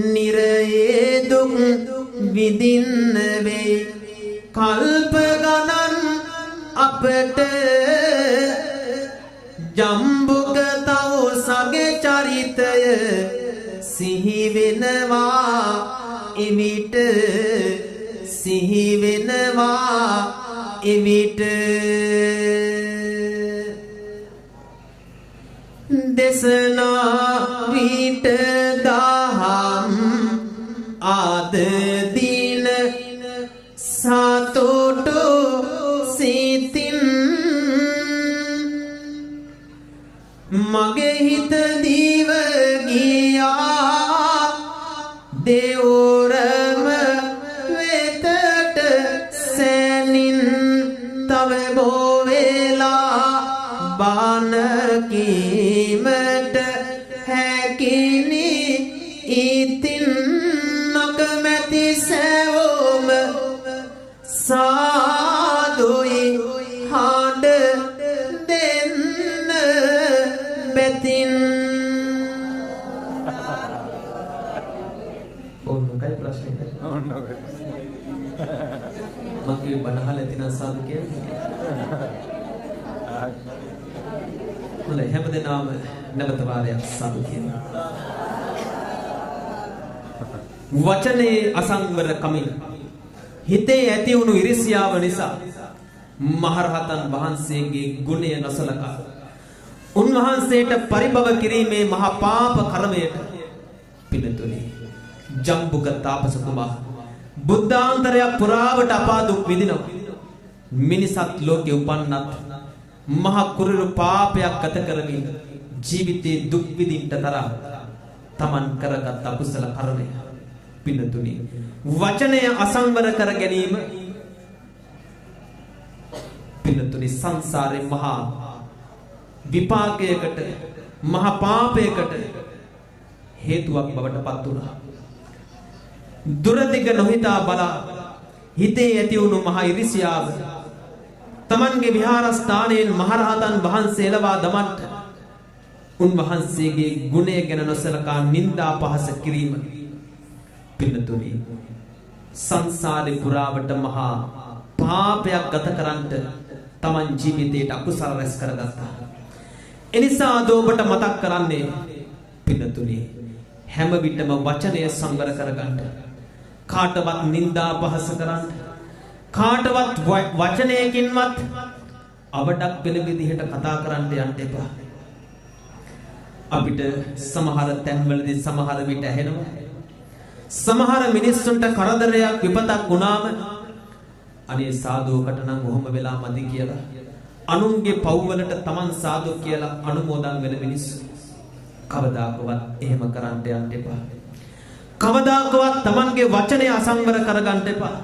නිරයේ දුක් විඳින්න වෙයි කල්ප ගණන් අපට ජම්බුක තවුසගේ චරිතය සිහි වෙනවා එවිට සිහි වෙනවා එවිට දේශනා විට දහම් ආද දින සතුටු සිතින් මගේ හිත දීව ගියා දෙවරම වෙතට සැනින් තව බෝ වේලා බාන කීමට හැකිනි ඉතින් නොකමැති සැවොම සාදුයි හඬ දෙන්න බැතින් මොකයි ප්‍රශ්නේ මගේ බනහල ඇතින සාදු කියන්නේ හොඳයි හැමදෙනාම නැවත වාරයක් සාදු කියනවා වචනේ අසංවර කමින් හිතේ ඇති වුණු ඉරිසියාව නිසා මහරහතන් වහන්සේගේ ගුණය නොසලකා උන්වහන්සේට පරිභව කිරීමේ මහා පාප කර්මයට පිළිතුරු ජම්බුක තාපසතුමා බුද්ධාන්තරයක් පුරාවට අපා දුක් විඳිනවා. මිනිසත් ලෝකේ උපන්නත් මහ කුරුළු පාපයක් ගත කරමින් ජීවිතේ දුක් විඳින්න තරම් තමන් කරගත් අකුසල කර්මය පිළිතුරු වචනය අසංවර කර ගැනීම පිළිතුරු සංසාරේ මහා විපාකයකට මහා පාපයකට හේතුවක් බවට පත් වුණා. දුරදිග නොහිතා බලා හිතේ ඇති වුණු මහා ඉරිසියාව තමන්ගේ විහාරස්ථානයෙන් මහරහතන් වහන්සේ ලවා දමන්න උන්වහන්සේගේ ගුණය ගැන නොසලකා නින්දා පහස කිරීම පිළිතුරු සංසාරේ පුරාවට මහා පාපයක් ගත කරන්ට තමන් ජීවිතයට අකුසල රැස් කරගත්තා. එනිසා අද ඔබට මතක් කරන්නේ පිළිතුරු හැම විටම වචනය සංවර කරගන්න. කාටවත් නින්දා පහස කරන්න. කාටවත් වචනයකින්වත් අවඩක් වෙන විදිහට කතා කරන්න යන්න එපා. අපිට සමහර තැන්වලදී සමහර විට ඇහෙනවා. සමහර මිනිස්සුන්ට කරදරයක් විපතක් වුණාම අනේ සාදුවකට නම් කොහොම වෙලා මදි කියලා අනුන්ගේ පව්වලට Taman සාදු කියලා අනුමෝදන් වෙන මිනිස්සු කවදාකවත් එහෙම කරන්න යන්න එපා. කවදාකවත් Tamanගේ වචනය අසංවර කරගන්න එපා.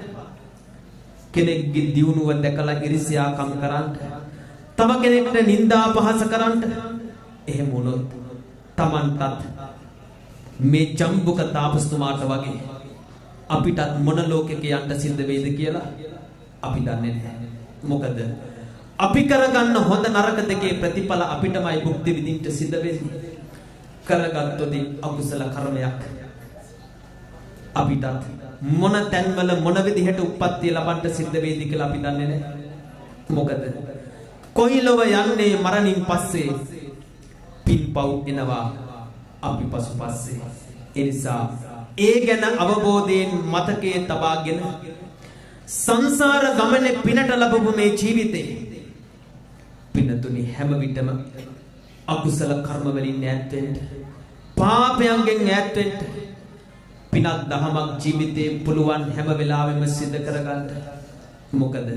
කෙනෙක්ගේ දියුණුව දැකලා ඉරිසියාකම් කරන්න, තව කෙනෙක්ට නිന്ദා පහස කරන්න, එහෙම වුණොත් Tamanටත් මේ ජම්බුක තාපස්තුමාට වගේ අපිටත් මොන ලෝකෙක යන්න සිද්ධ වෙයිද කියලා අපි දන්නේ නැහැ. මොකද අපි කරගන්න හොඳ නරක දෙකේ ප්‍රතිඵල අපිටමයි භුක්ති විඳින්න සිද්ධ වෙන්නේ. කරගත්තොත් අකුසල කර්මයක් අපිටත් මොන තැන්වල මොන විදිහට උප්පත්තිය ලබන්න සිද්ධ වෙයිද කියලා අපි දන්නේ නැහැ. මොකද කොයිලොව යන්නේ මරණින් පස්සේ පින්පව් එනවා අපි පසුපස්සේ. ඒ නිසා ඒ ගැන අවබෝධයෙන් මතකයේ තබාගෙන සංසාර ගමනේ පිනට ලැබපු මේ ජීවිතේ පිනතුනි හැම විටම අකුසල කර්ම වලින් ඈත් වෙන්න, පාපයන්ගෙන් ඈත් වෙන්න, පිනක් දහමක් ජීවිතේ පුළුවන් හැම වෙලාවෙම සිද්ධ කරගන්න. මොකද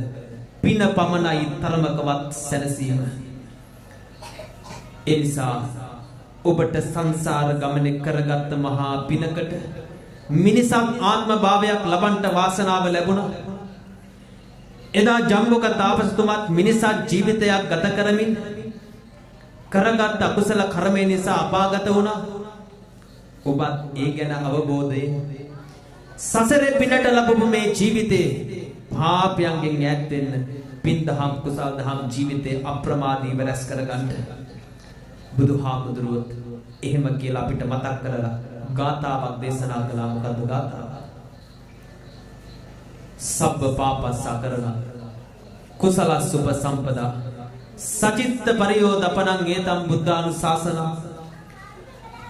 පින පමණයි තරමකවත් සැනසීම. ඒ නිසා ඔබට සංසාර ගමනේ කරගත්ත මහා පිනකට මිනිසක් ආත්ම භාවයක් ලබන්න වාසනාව ලැබුණා. එදා ජම්බුක තාපසතුමත් මිනිසක් ජීවිතයක් ගත කරමින් කරගත් අකුසල කර්මය නිසා අපාගත වුණා. ඔබත් ඒ ගැන අවබෝධයෙන් සසරේ පිනට ලැබපු මේ ජීවිතේ පාපයන්ගෙන් ඈත් වෙන්න, පින් දහම් කුසල් දහම් ජීවිතේ අප්‍රමාදීව රැස් කරගන්න බුදුහාමුදුරුවෝ එහෙම කියලා අපිට මතක් කරලා ගාථාවක් දේශනා කළා. මොකද්ද ගාථාව? සබ්බ පාපස්සකරණ කුසලස් උපසම්පදා සචිත්ත පරියෝදපණං ඒතම් බුද්ධානුශාසන.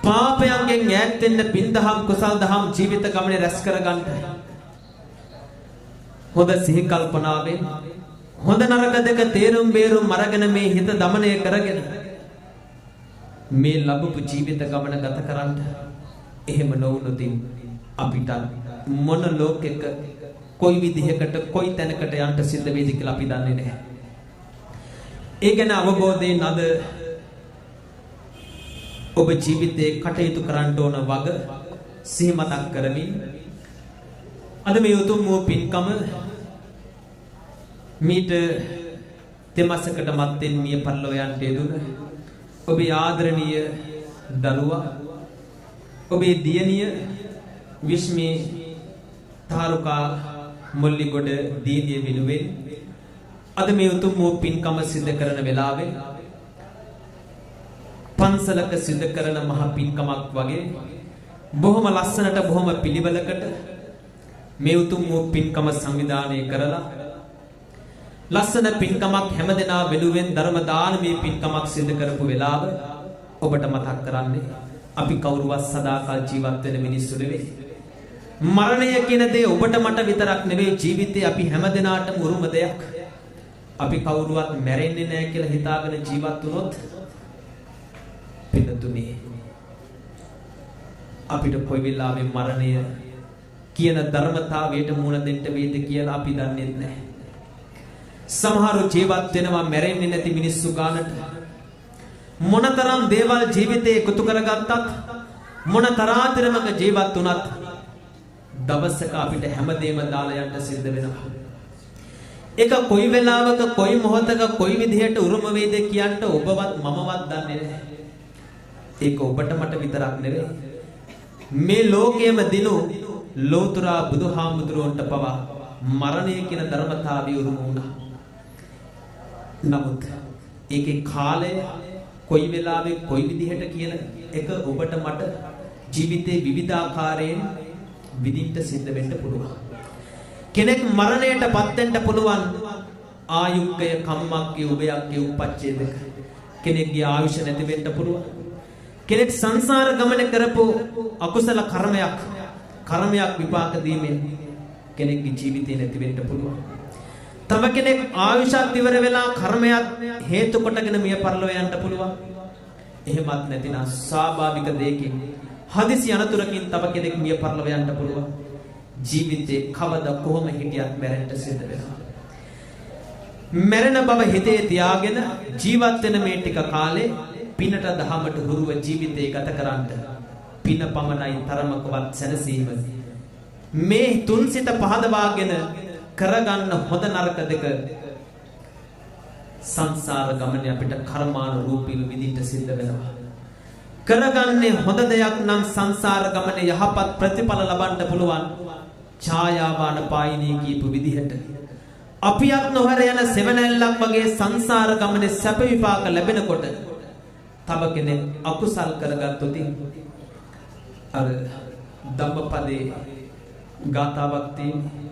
පාපයන්ගෙන් ඈත් වෙන්න පින් දහම් කුසල් දහම් ජීවිත ගමනේ රැස් කරගන්න හොඳ සිහි කල්පනාවෙන් හොඳ නරක දෙක තේරුම් බේරුම් අරගෙන මේ හිත දමනය කරගෙන මේ ලැබපු ජීවිත ගමන ගත කරන්න. එහෙම නොවුනොත් අපිට මොන ලෝකෙක කොයි විදිහකට කොයි තැනකට යන්න සිද්ධ වෙයිද කියලා අපි දන්නේ නැහැ. ඒ ගැන අවබෝධයෙන් අද ඔබ ජීවිතේ කටයුතු කරන්න ඕන වග සිහි මතක් කරමින් අද මේ උතුම් වූ පින්කම මීට තෙමසකට මත්තෙන් මිය පරලෝ යන්ට යෙදුන ඔබේ ආදරණීය දරුවා, ඔබේ දියණිය විශ්මී තාරුකා මුල්ලිගොඩ දීදිය විනුවෙන් අද මේ උතුම් වූ පින්කම සිද්ධ කරන වෙලාවේ පන්සලක සිද්ධ කරන මහ පින්කමක් වගේ බොහොම ලස්සනට බොහොම පිළිවෙලකට මේ උතුම් වූ පින්කම සංවිධානය කරලා ලස්සන පින්කමක් හැමදෙනා වෙනුවෙන් ධර්ම දානමය පින්කමක් සිදු කරපු වෙලාව ඔබට මතක් කරන්නේ අපි කවුරුවත් සදාකල් ජීවත් වෙන මිනිස්සු නෙවෙයි. මරණය කියන දේ ඔබට මට විතරක් නෙවෙයි ජීවිතේ අපි හැමදෙනාටම උරුම දෙයක්. අපි කවුරුවත් මැරෙන්නේ නැහැ කියලා හිතාගෙන ජීවත් වුණොත් පිටුතුනේ අපිට කොයි වෙලාවෙ මරණය කියන ධර්මතාවයට මුහුණ දෙන්න වේද කියලා අපි දන්නේ නැහැ. සමහරු ජීවත් වෙනවා මැරෙන්නේ නැති මිනිස්සු ගානට. මොනතරම් දේවල් ජීවිතේ එකතු කරගත්තත් මොනතරාතරමක ජීවත් වුණත් දවසක අපිට හැමදේම දාලා යන්න සිද්ධ වෙනවා. ඒක කොයි වෙලාවක කොයි මොහොතක කොයි විදිහට උරුම වේද කියන්න ඔබවත් මමවත් දන්නේ නැහැ. ඒක ඔබට මට විතරක් නෙවෙයි. මේ ලෝකයේම දිනු ලෝතුරා බුදුහාමුදුරුවන්ට පවා මරණය කියන ධර්මතාවය උරුම වුණා. නමුත් ඒකේ කාලය කොයි වෙලාවෙ කොයි විදිහට කියන එක ඔබට මට ජීවිතේ විවිධාකාරයෙන් විඳින්න සිද්ධ වෙන්න පුළුවන්. කෙනෙක් මරණයටපත් වෙන්න පුළුවන් ආයුක්කය කම්මක්කේ උභයක්කේ උපච්ඡේදක. කෙනෙක්ගේ ආයුෂ නැති වෙන්න පුළුවන්. කෙනෙක් සංසාර ගමන කරපු අකුසල කර්මයක් විපාක දීමෙන් කෙනෙක්ගේ ජීවිතේ නැති වෙන්න පුළුවන්. තව කෙනෙක් ආයුෂත් ඉවර වෙලා කර්මයක් හේතු කොටගෙන මිය පරලොව යන්න පුළුවන්. එහෙමත් නැතිනම් ස්වාභාවික දෙයකින් හදිසි අනතුරකින් තව කෙනෙක් මිය පරලොව යන්න පුළුවන්. ජීවිතේ කවදා කොහොම හිටියත් මැරෙන්න සිද්ධ වෙනවා. මැරෙන බව හිතේ තියාගෙන ජීවත් වෙන මේ ටික කාලේ පිනට දහමට හුරුව ජීවිතේ ගත කරන්න පින පමණයි තරමකවත් සැනසීම. මේ තුන් සිත පහදවාගෙන කරගන්න හොඳ නරක දෙක සංසාර ගමනේ අපිට කර්මානුරූපීව විඳින්න සිද්ධ වෙනවා. කරගන්නේ හොඳ දෙයක් නම් සංසාර ගමනේ යහපත් ප්‍රතිඵල ලබන්න පුළුවන්. ඡායාවාන පායිනී කියපු විදිහට අපියත් නොහැර යන සෙවණැල්ලක් වගේ සංසාර ගමනේ සැප විපාක ලැබෙනකොට තව කෙනෙක් අකුසල් කරගත්තොත් අර ධම්මපදේ ගාතාවක් තියෙනවා.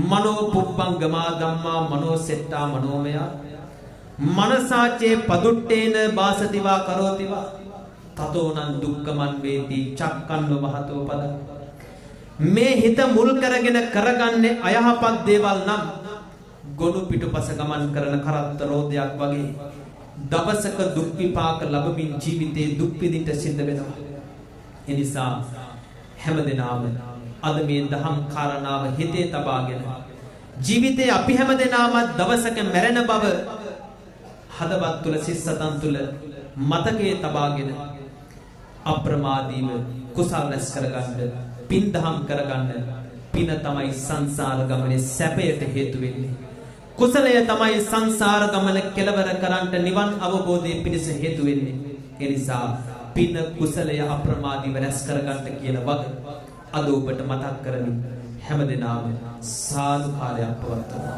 මනෝ පුබ්බංගමා ධම්මා මනෝ සෙට්ටා මනෝමය මනසාචේ පදුට්ටේන බාසතිවා කරෝතිවා තතෝනං දුක්ඛමන් වේති චක්කන්ව මහතෝ පද. මේ හිත මුල් කරගෙන කරගන්නේ අයහපත් දේවල් නම් ගොනු පිටුපස ගමන් කරන කරත්ත රෝදයක් වගේ දවසක දුක් විපාක ලැබමින් ජීවිතේ දුක් විඳින්න සිද්ධ වෙනවා. ඒ නිසා හැමදෙනාම අද මේ දහම් කාරණාව හිතේ තබාගෙන ජීවිතේ අපි හැමදෙනාම දවසක මැරෙන බව හදවත් තුල සිස්සතන් තුල මතකයේ තබාගෙන අප්‍රමාදීව කුසල් රැස් කරගන්න පින් දහම් කරගන්න. පින තමයි සංසාර ගමනේ සැපයට හේතු වෙන්නේ. කුසලය තමයි සංසාර ගමන කෙලවර කරන්නට නිවන් අවබෝධයේ පිණිස හේතු වෙන්නේ. ඒ නිසා පින කුසලය අප්‍රමාදීව රැස් කරගන්න කියන වග අද ඔබට මතක් කරමින් හැමදෙනාම සාදු කාලයක් පවත්වමු.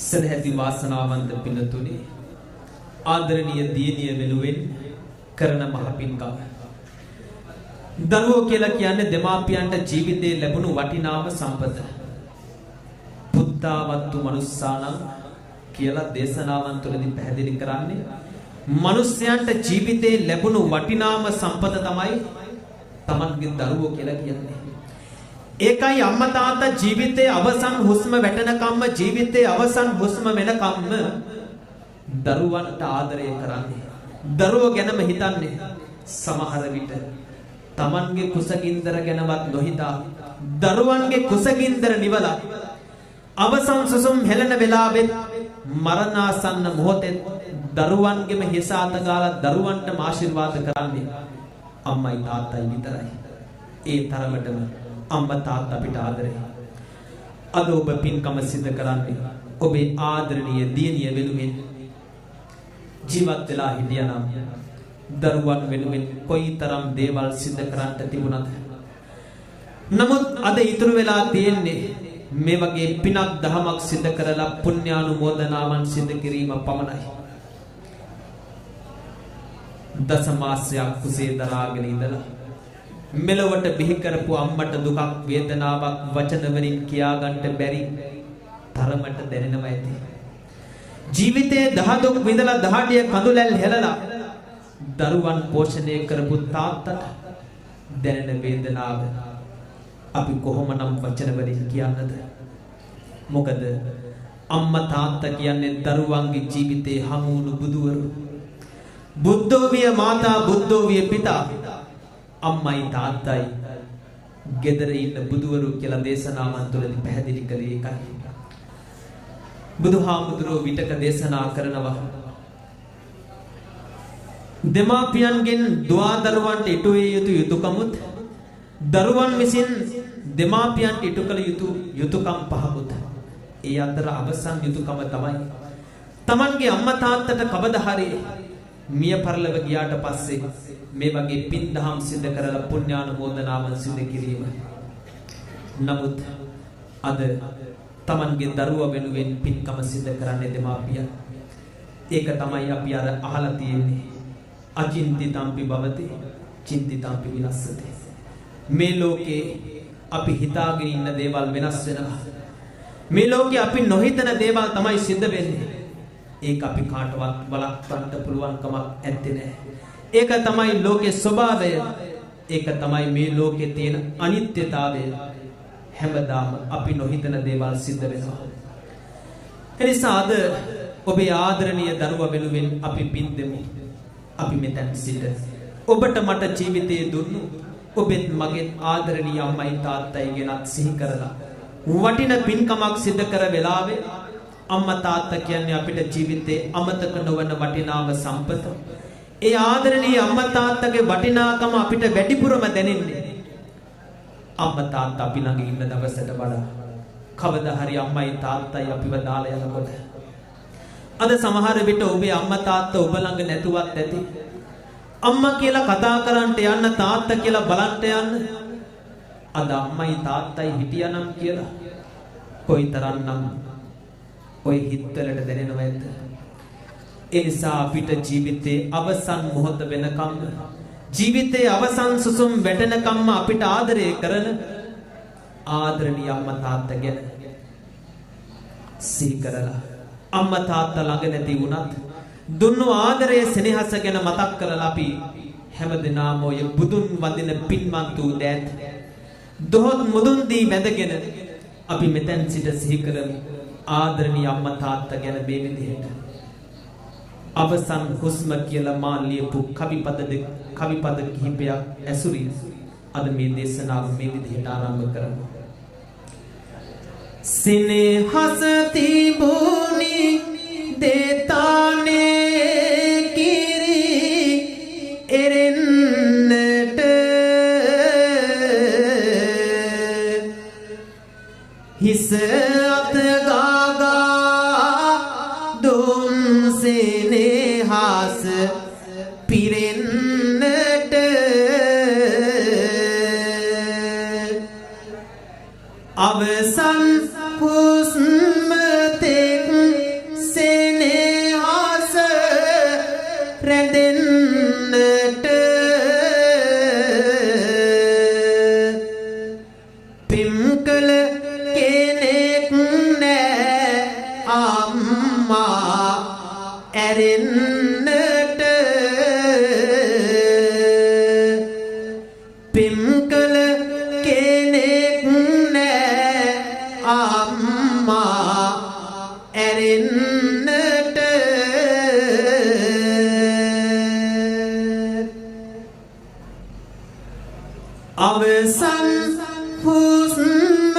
සදැහැති වාසනාවන්ත පින්තුනි, ආදරණීය දියණිය වෙනුවෙන් කරන මහ පින්කම. දරුවෝ කියලා කියන්නේ දෙමාපියන්ට ජීවිතේ ලැබුණු වටිනාම සම්පත. පුත්තාවත්තු මනුස්සානම් කියලා දේශනාවන් තුළදී පැහැදිලි කරන්නේ මනුස්සයන්ට ජීවිතේ ලැබුණු වටිනාම සම්පත තමයි තමන්ගේ දරුවෝ කියලා කියන්නේ. ඒකයි අම්මා තාත්තා ජීවිතේ අවසන් හුස්ම වැටෙනකම්ම ජීවිතේ අවසන් හුස්ම වෙනකම්ම දරුවන්ට ආදරය කරන්නේ. දරුවෝ ගැනම හිතන්නේ. සමහර විට තමන්ගේ කුසගින්දර ගැනවත් නොහිතා දරුවන්ගේ කුසගින්දර නිවලා අවසන් සුසුම් හෙළන වෙලාවෙත් මරණාසන්න මොහොතේ දරුවන්ගෙම හිස අත ගාලා දරුවන්ටම ආශිර්වාද කරන්නේ අම්මයි තාත්තයි විතරයි. ඒ තරමටම අම්මා තාත්තා අපිට ආදරේ. අද ඔබ පින්කම සිද්ධ කරන්නේ ඔබේ ආදරණීය දියණිය වෙනුවෙන්. ජීවත් වෙලා හිටියනම් දරුවන් වෙනුවෙන් කොයිතරම් දේවල් සිද්ධ කරන්න තිබුණාද? නමුත් අද ඉතුරු වෙලා තියෙන්නේ මේ වගේ පිනක් දහමක් සිද්ධ කරලා පුණ්‍යානුමෝදනාවන් සිද්ධ කිරීම පමණයි. දසමාසයක් කුසේ දරාගෙන ඉඳලා මෙලොවට බිහි කරපු අම්මට දුකක් වේදනාවක් වචන වලින් කියා ගන්න බැරි තරමට දැනෙනවා ඇති. ජීවිතේ දහදුක් විඳලා දහඩිය කඳුලැල් හෙලලා දරුවන් පෝෂණය කරපු තාත්තට දැනෙන වේදනාව අපි කොහොමනම් වචන වලින් කියන්නද? මොකද අම්මා තාත්තා කියන්නේ දරුවන්ගේ ජීවිතේ හමු වුණු බුදුවරු. බුද්ධෝ විය මාතා බුද්ධෝ විය පිතා. අම්මයි තාත්තයි ගෙදර ඉන්න බුදුවරු කියලා දේශනාවන් තුළදී පැහැදිලි කළේ ඒකයි. බුදුහාමුදුරුවෝ විතක දේශනා කරනවා දෙමාපියන්ගෙන් දුවා දරුවන්ට ඉටු විය යුතු යුතුයකමුත් දරුවන් විසින් දෙමාපියන්ට ඉටු කළ යුතු යුතුයකම් පහකුත්. ඒ අතර අවසන් යුතුයකම තමයි තමන්ගේ අම්මා තාත්තට කවදා හරි මිය පරලව ගියාට පස්සේ මේ වගේ පින් දහම් සිද්ධ කරලා පුණ්‍යානුමෝදනාවන් සිද්ධ කිරීම. නමුත් අද තමන්ගේ දරුවා වෙනුවෙන් පින්කම සිද්ධ කරන්නේ දෙමාපියන්. ඒක තමයි අපි අර අහලා තියෙන්නේ. අචින්තිතම්පි භවති චින්තිතම්පි විනස්සති. මේ ලෝකේ අපි හිතාගෙන ඉන්න දේවල් වෙනස් වෙනවා. මේ ලෝකේ අපි නොහිතන දේවල් තමයි සිද්ධ වෙන්නේ. ඒක අපි කාටවත් වළක්වන්න පුළුවන් කමක් නැත්තේ නෑ. ඒක තමයි ලෝකේ ස්වභාවය. ඒක තමයි මේ ලෝකේ තියෙන අනිත්‍යතාවය. හැමදාම අපි නොහිතන දේවල් සිද්ධ වෙනවා. එනිසා අද ඔබේ ආදරණීය දරුවා වෙනුවෙන් අපි පින් දෙමු. අපි මෙතන සිට ඔබට මට ජීවිතයේ දුන්නු ඔබෙත් මගෙත් ආදරණීය අම්මයි තාත්තයි ගැනත් සිහි කරලා වටින පින්කමක් සිද්ධ කර වෙලාවේ අම්මා තාත්තා කියන්නේ අපිට ජීවිතේ අමතක නොවන වටිනාම සම්පත. ඒ ආදරණීය අම්මා තාත්තගේ වටිනාකම අපිට වැඩිපුරම දැනෙන්නේ අම්මා තාත්තා අපි ළඟ ඉන්න දවසට වඩා. කවදා හරි අම්මයි තාත්තයි අපිව දාලා යනකොට අද සමහර විට ඔබේ අම්මා තාත්තා ඔබ ළඟ නැතුවත් ඇති. අම්මා කියලා කතා කරන්නට යන්න තාත්තා කියලා බලන්න යන්න. අද අම්මයි තාත්තයි හිටියනම් කියලා කොයිතරම්නම් ඔය හිතවලට දැනෙනවද? ඒ නිසා අපිට ජීවිතේ අවසන් මොහොත වෙනකම් ජීවිතේ අවසන් සුසුම් වැටෙනකම්ම අපිට ආදරය කරන ආදරණීය අම්මා තාත්තා ගැන සිහි කරලා අම්මා තාත්තා ළඟ නැති වුණත් දුන්නු ආදරයේ සෙනෙහස ගැන මතක් කරලා අපි හැමදෙනාම ඔය බුදුන් වඳින පින්වන්ත වූ දෑත් දොහොත් මුදුන් දී වැඳගෙන අපි මෙතෙන් සිට සිහි කරමු ආදරණීය අම්මා තාත්තා ගැන මේ විදිහට. අවසන් හුස්ම කියලා මා ලියපු කවිපද කිහිපයක් ඇසුරින් අද මේ දේශනාව මේ විදිහට ආරම්භ කරමු. සිනහස තිබුණි දෙතානේ කිරි එරෙන්නට හිස අත ගාගා දුන් සිනහස පිරෙන්නට අවසන් හුස්ම තෙක් සෙනෙහස රැඳෙන්නට පිම් කළ කෙනෙක් නෑ අම්මා ඇරෙන්නට පිම් කළ කෙනෙක් නෑ අම්මා ඇරෙන්නට අවසන් හුස්ම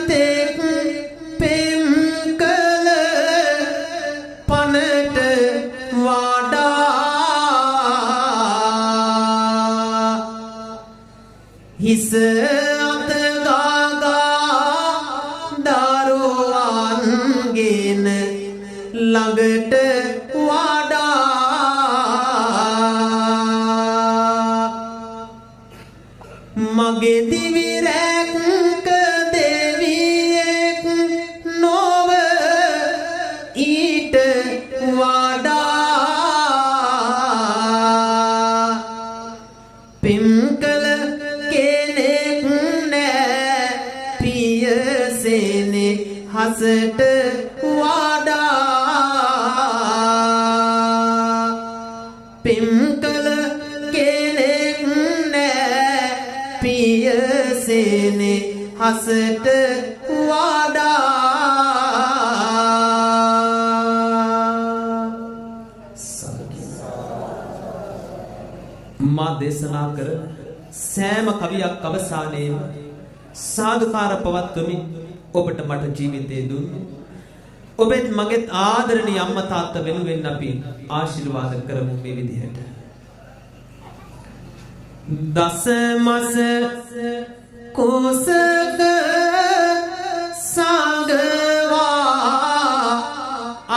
තෙක් පෙම් කළ පනට වඩා හිස අත ගාගා දරුවන්ගෙන ළඟට වඩා මගේ දිවි රැක දෙවියෙක් නොව ඊට වඩා පිම් කළ කෙනෙක් නෑ පියසෙනේ හසට වඩා පිම් කළ කෙනෙක් නෑ අසට වඩා මා දේශනා කර සෑම කවියක් අවසානයේම සාදුකාර පවත්වමින් ඔබට මට ජීවිතේ දුන්නේ ඔබෙත් මගෙත් ආදරණීය අම්මා තාත්තා වෙනුවෙන් අපි ආශිර්වාද කරමු මේ විදිහට දසමස කුසක සාගවා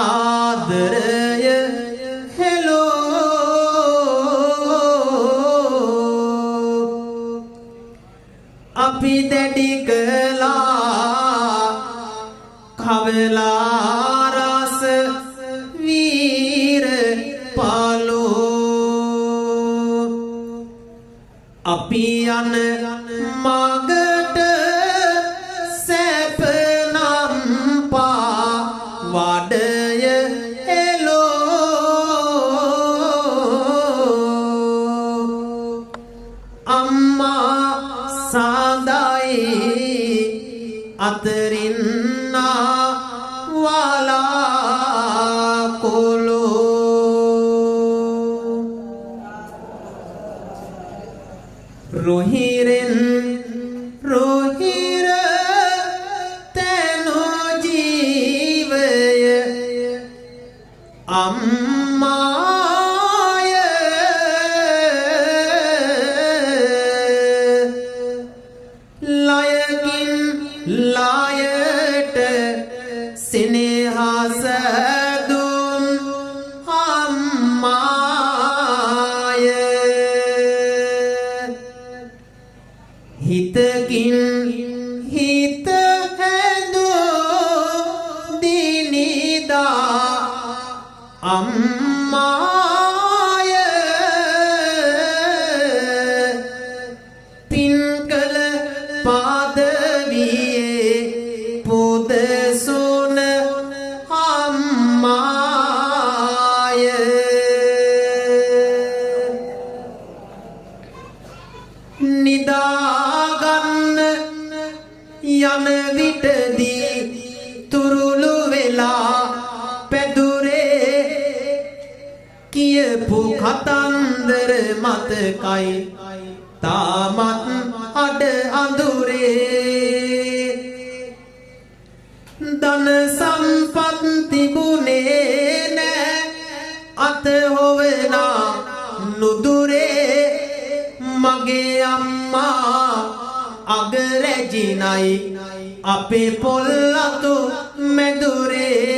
ආදරය අපි දැඩි කළා කවලා රස වීර පාලෝ අපි යන මගට සැප නම් පා වඩය එලෝ අම්මා සාදයි අතරින් වාලා කොලෝ රොහිරෙන් රොහිර තනෝ ජීවය අම්මාය ලයකින් ලයට සෙනෙහස දුම් අම්මාය හිතකින් හිත හැදෝ දිනිදා අම්මාය පින්කල පාදවියේ පුදසුන අම්මාය නිදාගන්න යන විටදී තුරුළු වෙලා පැදුරේ කියපු කතන්දර මතකයි තාමත් අඩ අඳුරේ ධන සම්පත් තිබුණේ නෑ අත හොවනා නුදුරේ මගේ අම්මා අගරැජිනයි අපේ පොල්ලතු මැදුරේ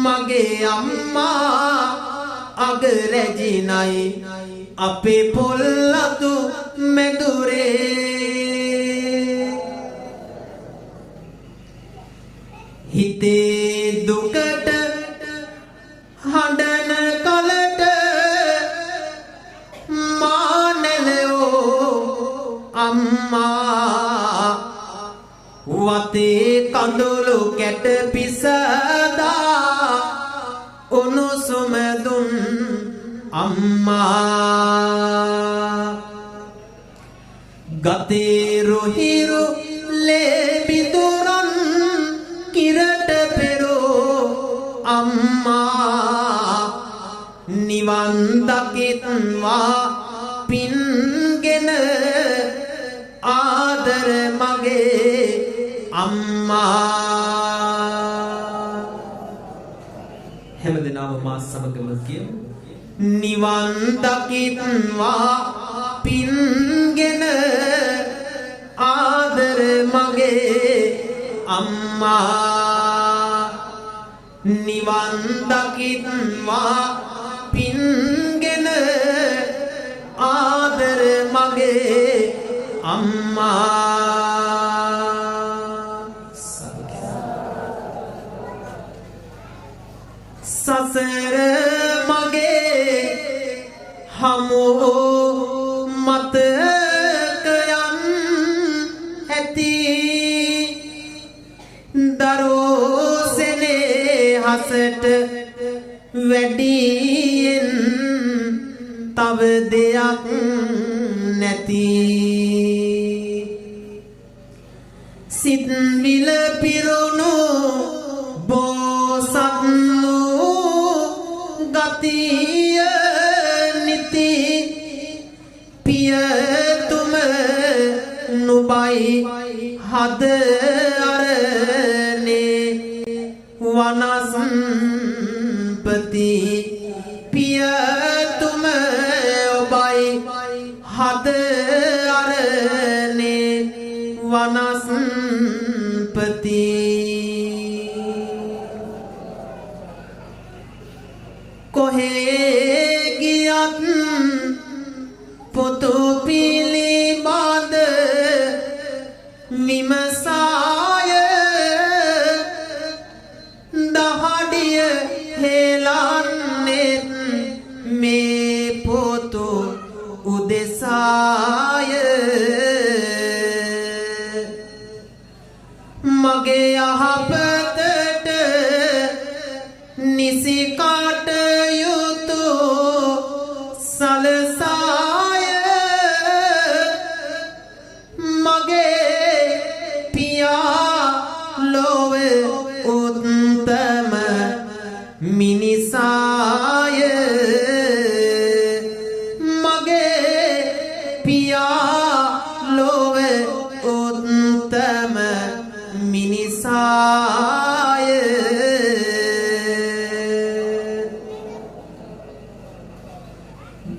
මගේ අම්මා අගරැජිනයි අපේ පොල්ලතු මැදුරේ හිතේ දුකට හඬන කලට මානලෝ අම්මා වතේ කඳුළු කැට පිසදා උණුසුම දුන් අම්මා ගතේ රොහිරු ලේබිදුරන් කිරට පෙරෝ අම්මා නිවන් දකිත්වා පින්ගෙන ආදර මගේ අම්මා හැමදෙනාම මා සමගම කියමු නිවන් දකිත්වා පින්ගෙන ආදර මගේ අම්මා නිවන් දකිත්වා පින්ගෙන ආදර මගේ අම්මා සසර මගේ හමු මතකයන් ඇති දරෝසෙනේ හසට වැඩියෙන් තව දෙයක් නැති හද අරනේ වනසම්පති පියතුම ඔබයි හද අරනේ වනසම්පති කොහේ ගියත් පොතු පිළිබඳ විමසාය දහඩිය හෙලන්නේ මේ පොතු උදෙසාය මගේ යහපතට නිසි කටයුතු සලසාය මගේ පියා ලොව උත්තම මිනිසාය මගේ පියා ලොව උත්තම මිනිසාය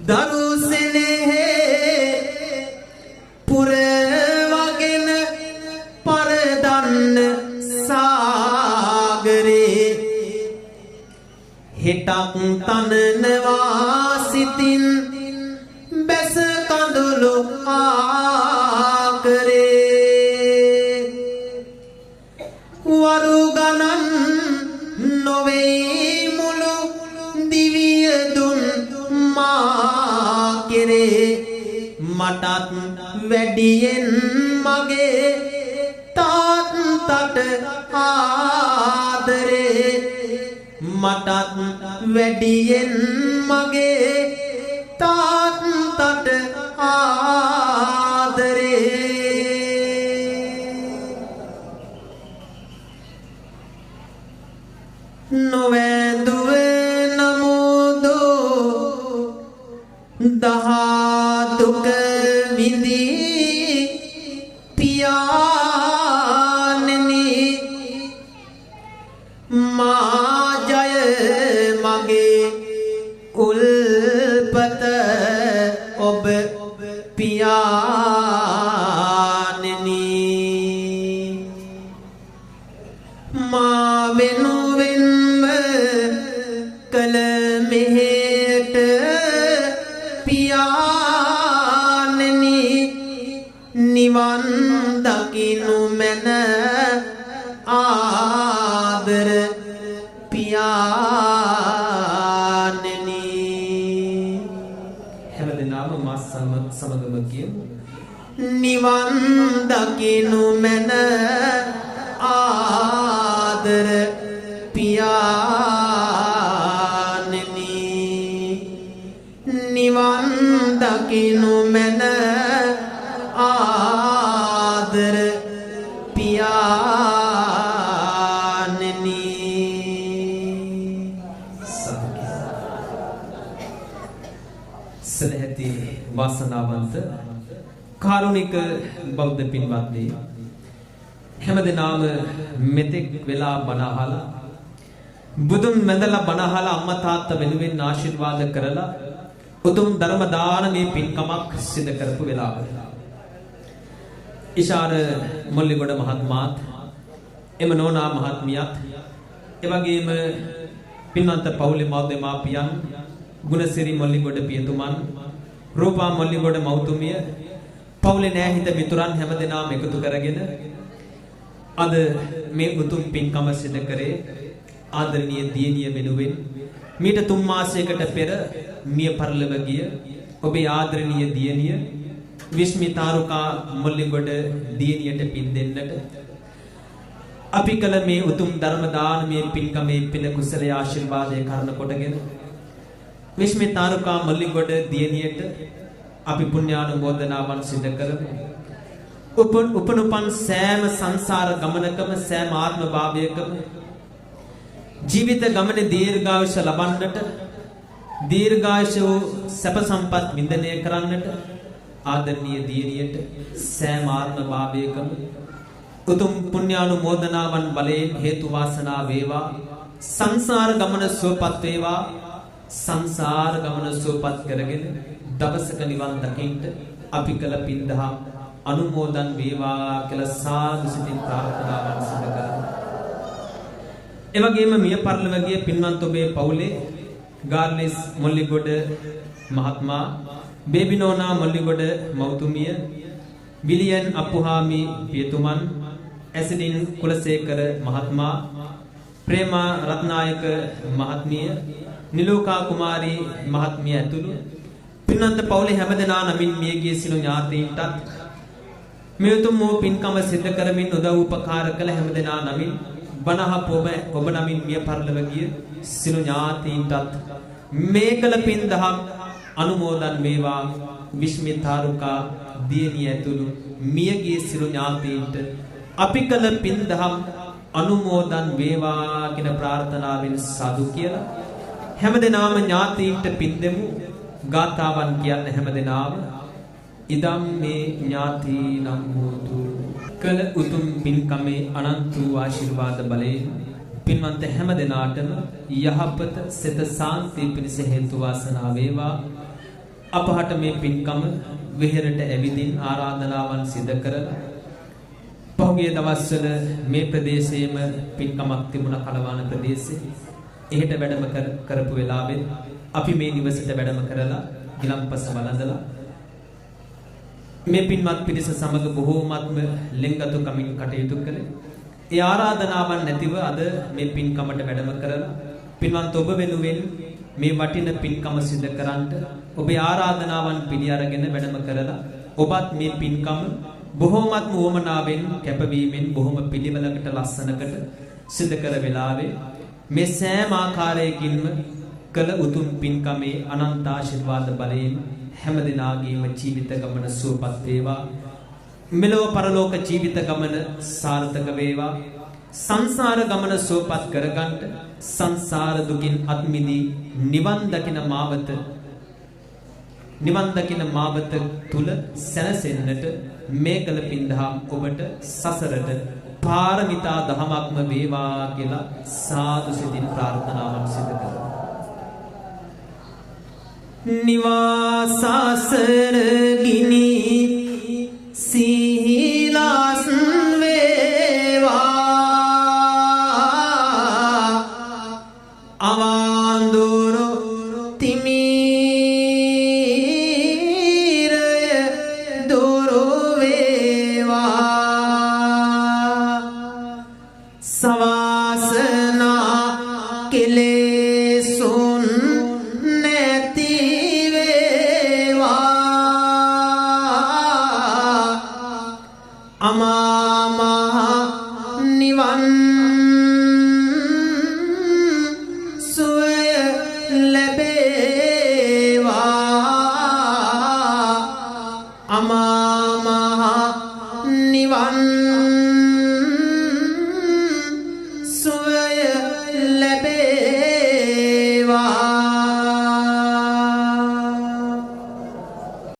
දරුසෙනෙහි පුරවගෙන පරදන්න සාගරේ හෙටක් තනනවා සිතින් බැස කඳුළු ආකරේ වරු ගණන් නොවේ මුළු දිවිය දුන් මා කෙරේ මටත් වැඩියෙන් මගේ තාත්තට ආදරේ මටත් වැඩියෙන් මගේ තාත්තට ආදරේ නොවැඳුව නමුදෝ දහදුක විඳී පියාණෙනි මා ජය මගේ උල්පත ඔබ පියාණෙනි මා වෙනුවෙන්ම කල මෙහෙට පියාණෙනි නිවන් දකිනු මැන ආදර පියාණෙනි හැමදෙනාම මා සමගම කියමු නිවන් දකිනු මැන ආදර පියාණෙනි නිවන් දකිනු මැන ආදර පියාණෙනි සදැහැති වාසනාවන්ත කාරුණික බෞද්ධ පින්වත්නි හැමදෙනාම මෙතෙක් වෙලා බණ අහලා බුදුන් වැඳලා බණ අහලා අම්මා තාත්තා වෙනුවෙන් ආශිර්වාද කරලා උතුම් ධර්ම දානමේ පින්කමක් සිදු කරපු වෙලාව. ඉෂාර මොල්ලිගොඩ මහත්මයාත් එම නෝනා මහත්මියත් එවැගේම පින්වන්ත පවුලේ මාපියන් ගුණසිරි මොල්ලිගොඩ පියතුමන් රූපා මොල්ලිගොඩ මව්තුමිය පවුලේ නෑහිත මිතුරන් හැමදෙනාම එකතු කරගෙන අද මේ උතුම් පින්කම සිදු කරේ ආදරණීය දියණිය වෙනුවෙන් මීට 3 මාසයකට පෙර මිය පරලොව ගිය ඔබේ ආදරණීය දියණිය විස්මිතාරුකා මොල්ලිගොඩ දියණියට පින් දෙන්නට අපි කළ මේ උතුම් ධර්ම දානමය පින්කමේ පින කුසල ආශිර්වාදයේ කරන කොටගෙන විස්මිතාරුකා මොල්ලිගොඩ දියණියට අපි පුණ්‍යානුමෝදනාවන් සිදු කරමු. උපනුපන් සෑම සංසාර ගමනකම සෑම ආත්ම භාවයකම ජීවිත ගමනේ දීර්ඝායුෂ ලබන්නට දීර්ඝායුෂ සැප සම්පත් විඳිනය කරන්නට ආදරණීය දියණියට සෑම ආත්ම භාවයකම උතුම් පුණ්‍යානුමෝදනාවන් බලයෙන් හේතු වාසනා වේවා. සංසාර ගමන සුවපත් වේවා. සංසාර ගමන සුවපත් කරගෙන දවසක නිවන් දකින්න අපි කළ පින් දහම් අනුමෝදන් වේවා කියලා සාදු සිතින් ප්‍රාර්ථනාවන් සිදු කරමු. එවැගේම මිය පරලොව ගිය පින්වන්ත ඔබේ පවුලේ ගාර්ලිස් මොල්ලිගොඩ මහත්මයා, බේබිනෝනා මොල්ලිගොඩ මව්තුමිය, විලියන් අපුහාමි පියතුමන්, ඇසිඩින් කුලසේකර මහත්මයා, ප්‍රේමා රත්නායක මහත්මිය, නිලෝකා කුමාරී මහත්මිය ඇතුළු පින්වන්ත පවුලේ හැමදෙනා නමින් මියගිය සිළු ඥාතීන්ටත් මේ උතුම් වූ පින්කම සිදු කරමින් උදව් උපකාර කළ හැමදෙනා නමින් බණහප ඔබ නමින් මිය පරලොව ගිය සිළු ඥාතීන්ටත් මේ කළ පින් දහම් අනුමෝදන් වේවා. විශ්මිතාරුකා දියණිය ඇතුළු මියගිය සිළු ඥාතීන්ට අපි කළ පින් දහම් අනුමෝදන් වේවා කියන ප්‍රාර්ථනාවෙන් සාදු කියලා හැමදෙනාම ඥාතීන්ට පින් දෙමු. ගාථාවන් කියන්න හැමදෙනාම ඉදම් මේ ඥාතීනම් හෝතු. කළ උතුම් පින්කමේ අනන්ත වූ ආශිර්වාද බලයෙන් පින්වන්ත හැමදෙනාටම යහපත සිත සාන්තිය පිණිස හේතු වාසනා වේවා. අපහට මේ පින්කම වෙහෙරට ඇවිදින් ආරාධනාවන් සිදු කරලා පහුගිය දවස්වල මේ ප්‍රදේශයේම පින්කමක් තිබුණ කලවාන ප්‍රදේශයේ එහෙට වැඩම කරපු වෙලාවෙත් අපි මේ නිවසට වැඩම කරලා ගිලම්පස වළඳලා මේ පින්වත් පිරිස සමග බොහෝමත්ම ලෙන්ගතුකමින් කටයුතු කළේ. ඒ ආරාධනාවන් නැතිව අද මේ පින්කමට වැඩම කරලා පින්වන්ත ඔබ වෙනුවෙන් මේ වටින පින්කම සිදු කරන්නට ඔබේ ආරාධනාවන් පිළි අරගෙන වැඩම කරලා ඔබත් මේ පින්කම බොහෝමත්ම වමනාවෙන් කැපවීමෙන් බොහොම පිළිවෙලකට ලස්සනකට සිදු කර වෙලාවේ මේ සෑම ආකාරයකින්ම කළ උතුම් පින්කමේ අනන්ත ආශිර්වාද බලයෙන් හැමදෙනාගේම ජීවිත ගමන සුවපත් වේවා. මෙලොව පරලෝක ජීවිත ගමන සාර්ථක වේවා. සංසාර ගමන සුවපත් කරගන්නට සංසාර දුකින් අත් මිදී නිවන් දකින මාවත තුල සැනසෙන්නට මේ කළ පින් දහම් ඔබට සසරට පාරමිතා දහමක්ම වේවා කියලා සාදු සිතින් ප්‍රාර්ථනාවන් සිදු කරමු. නිවාසසර ගිනි සීලාස් වේවා අවාන්දුරු තිමීරය දුරු වේවා සවාසනා කෙලෙසුන් අමාමහ නිවන් සුවය ලැබේවා අමාමහ නිවන්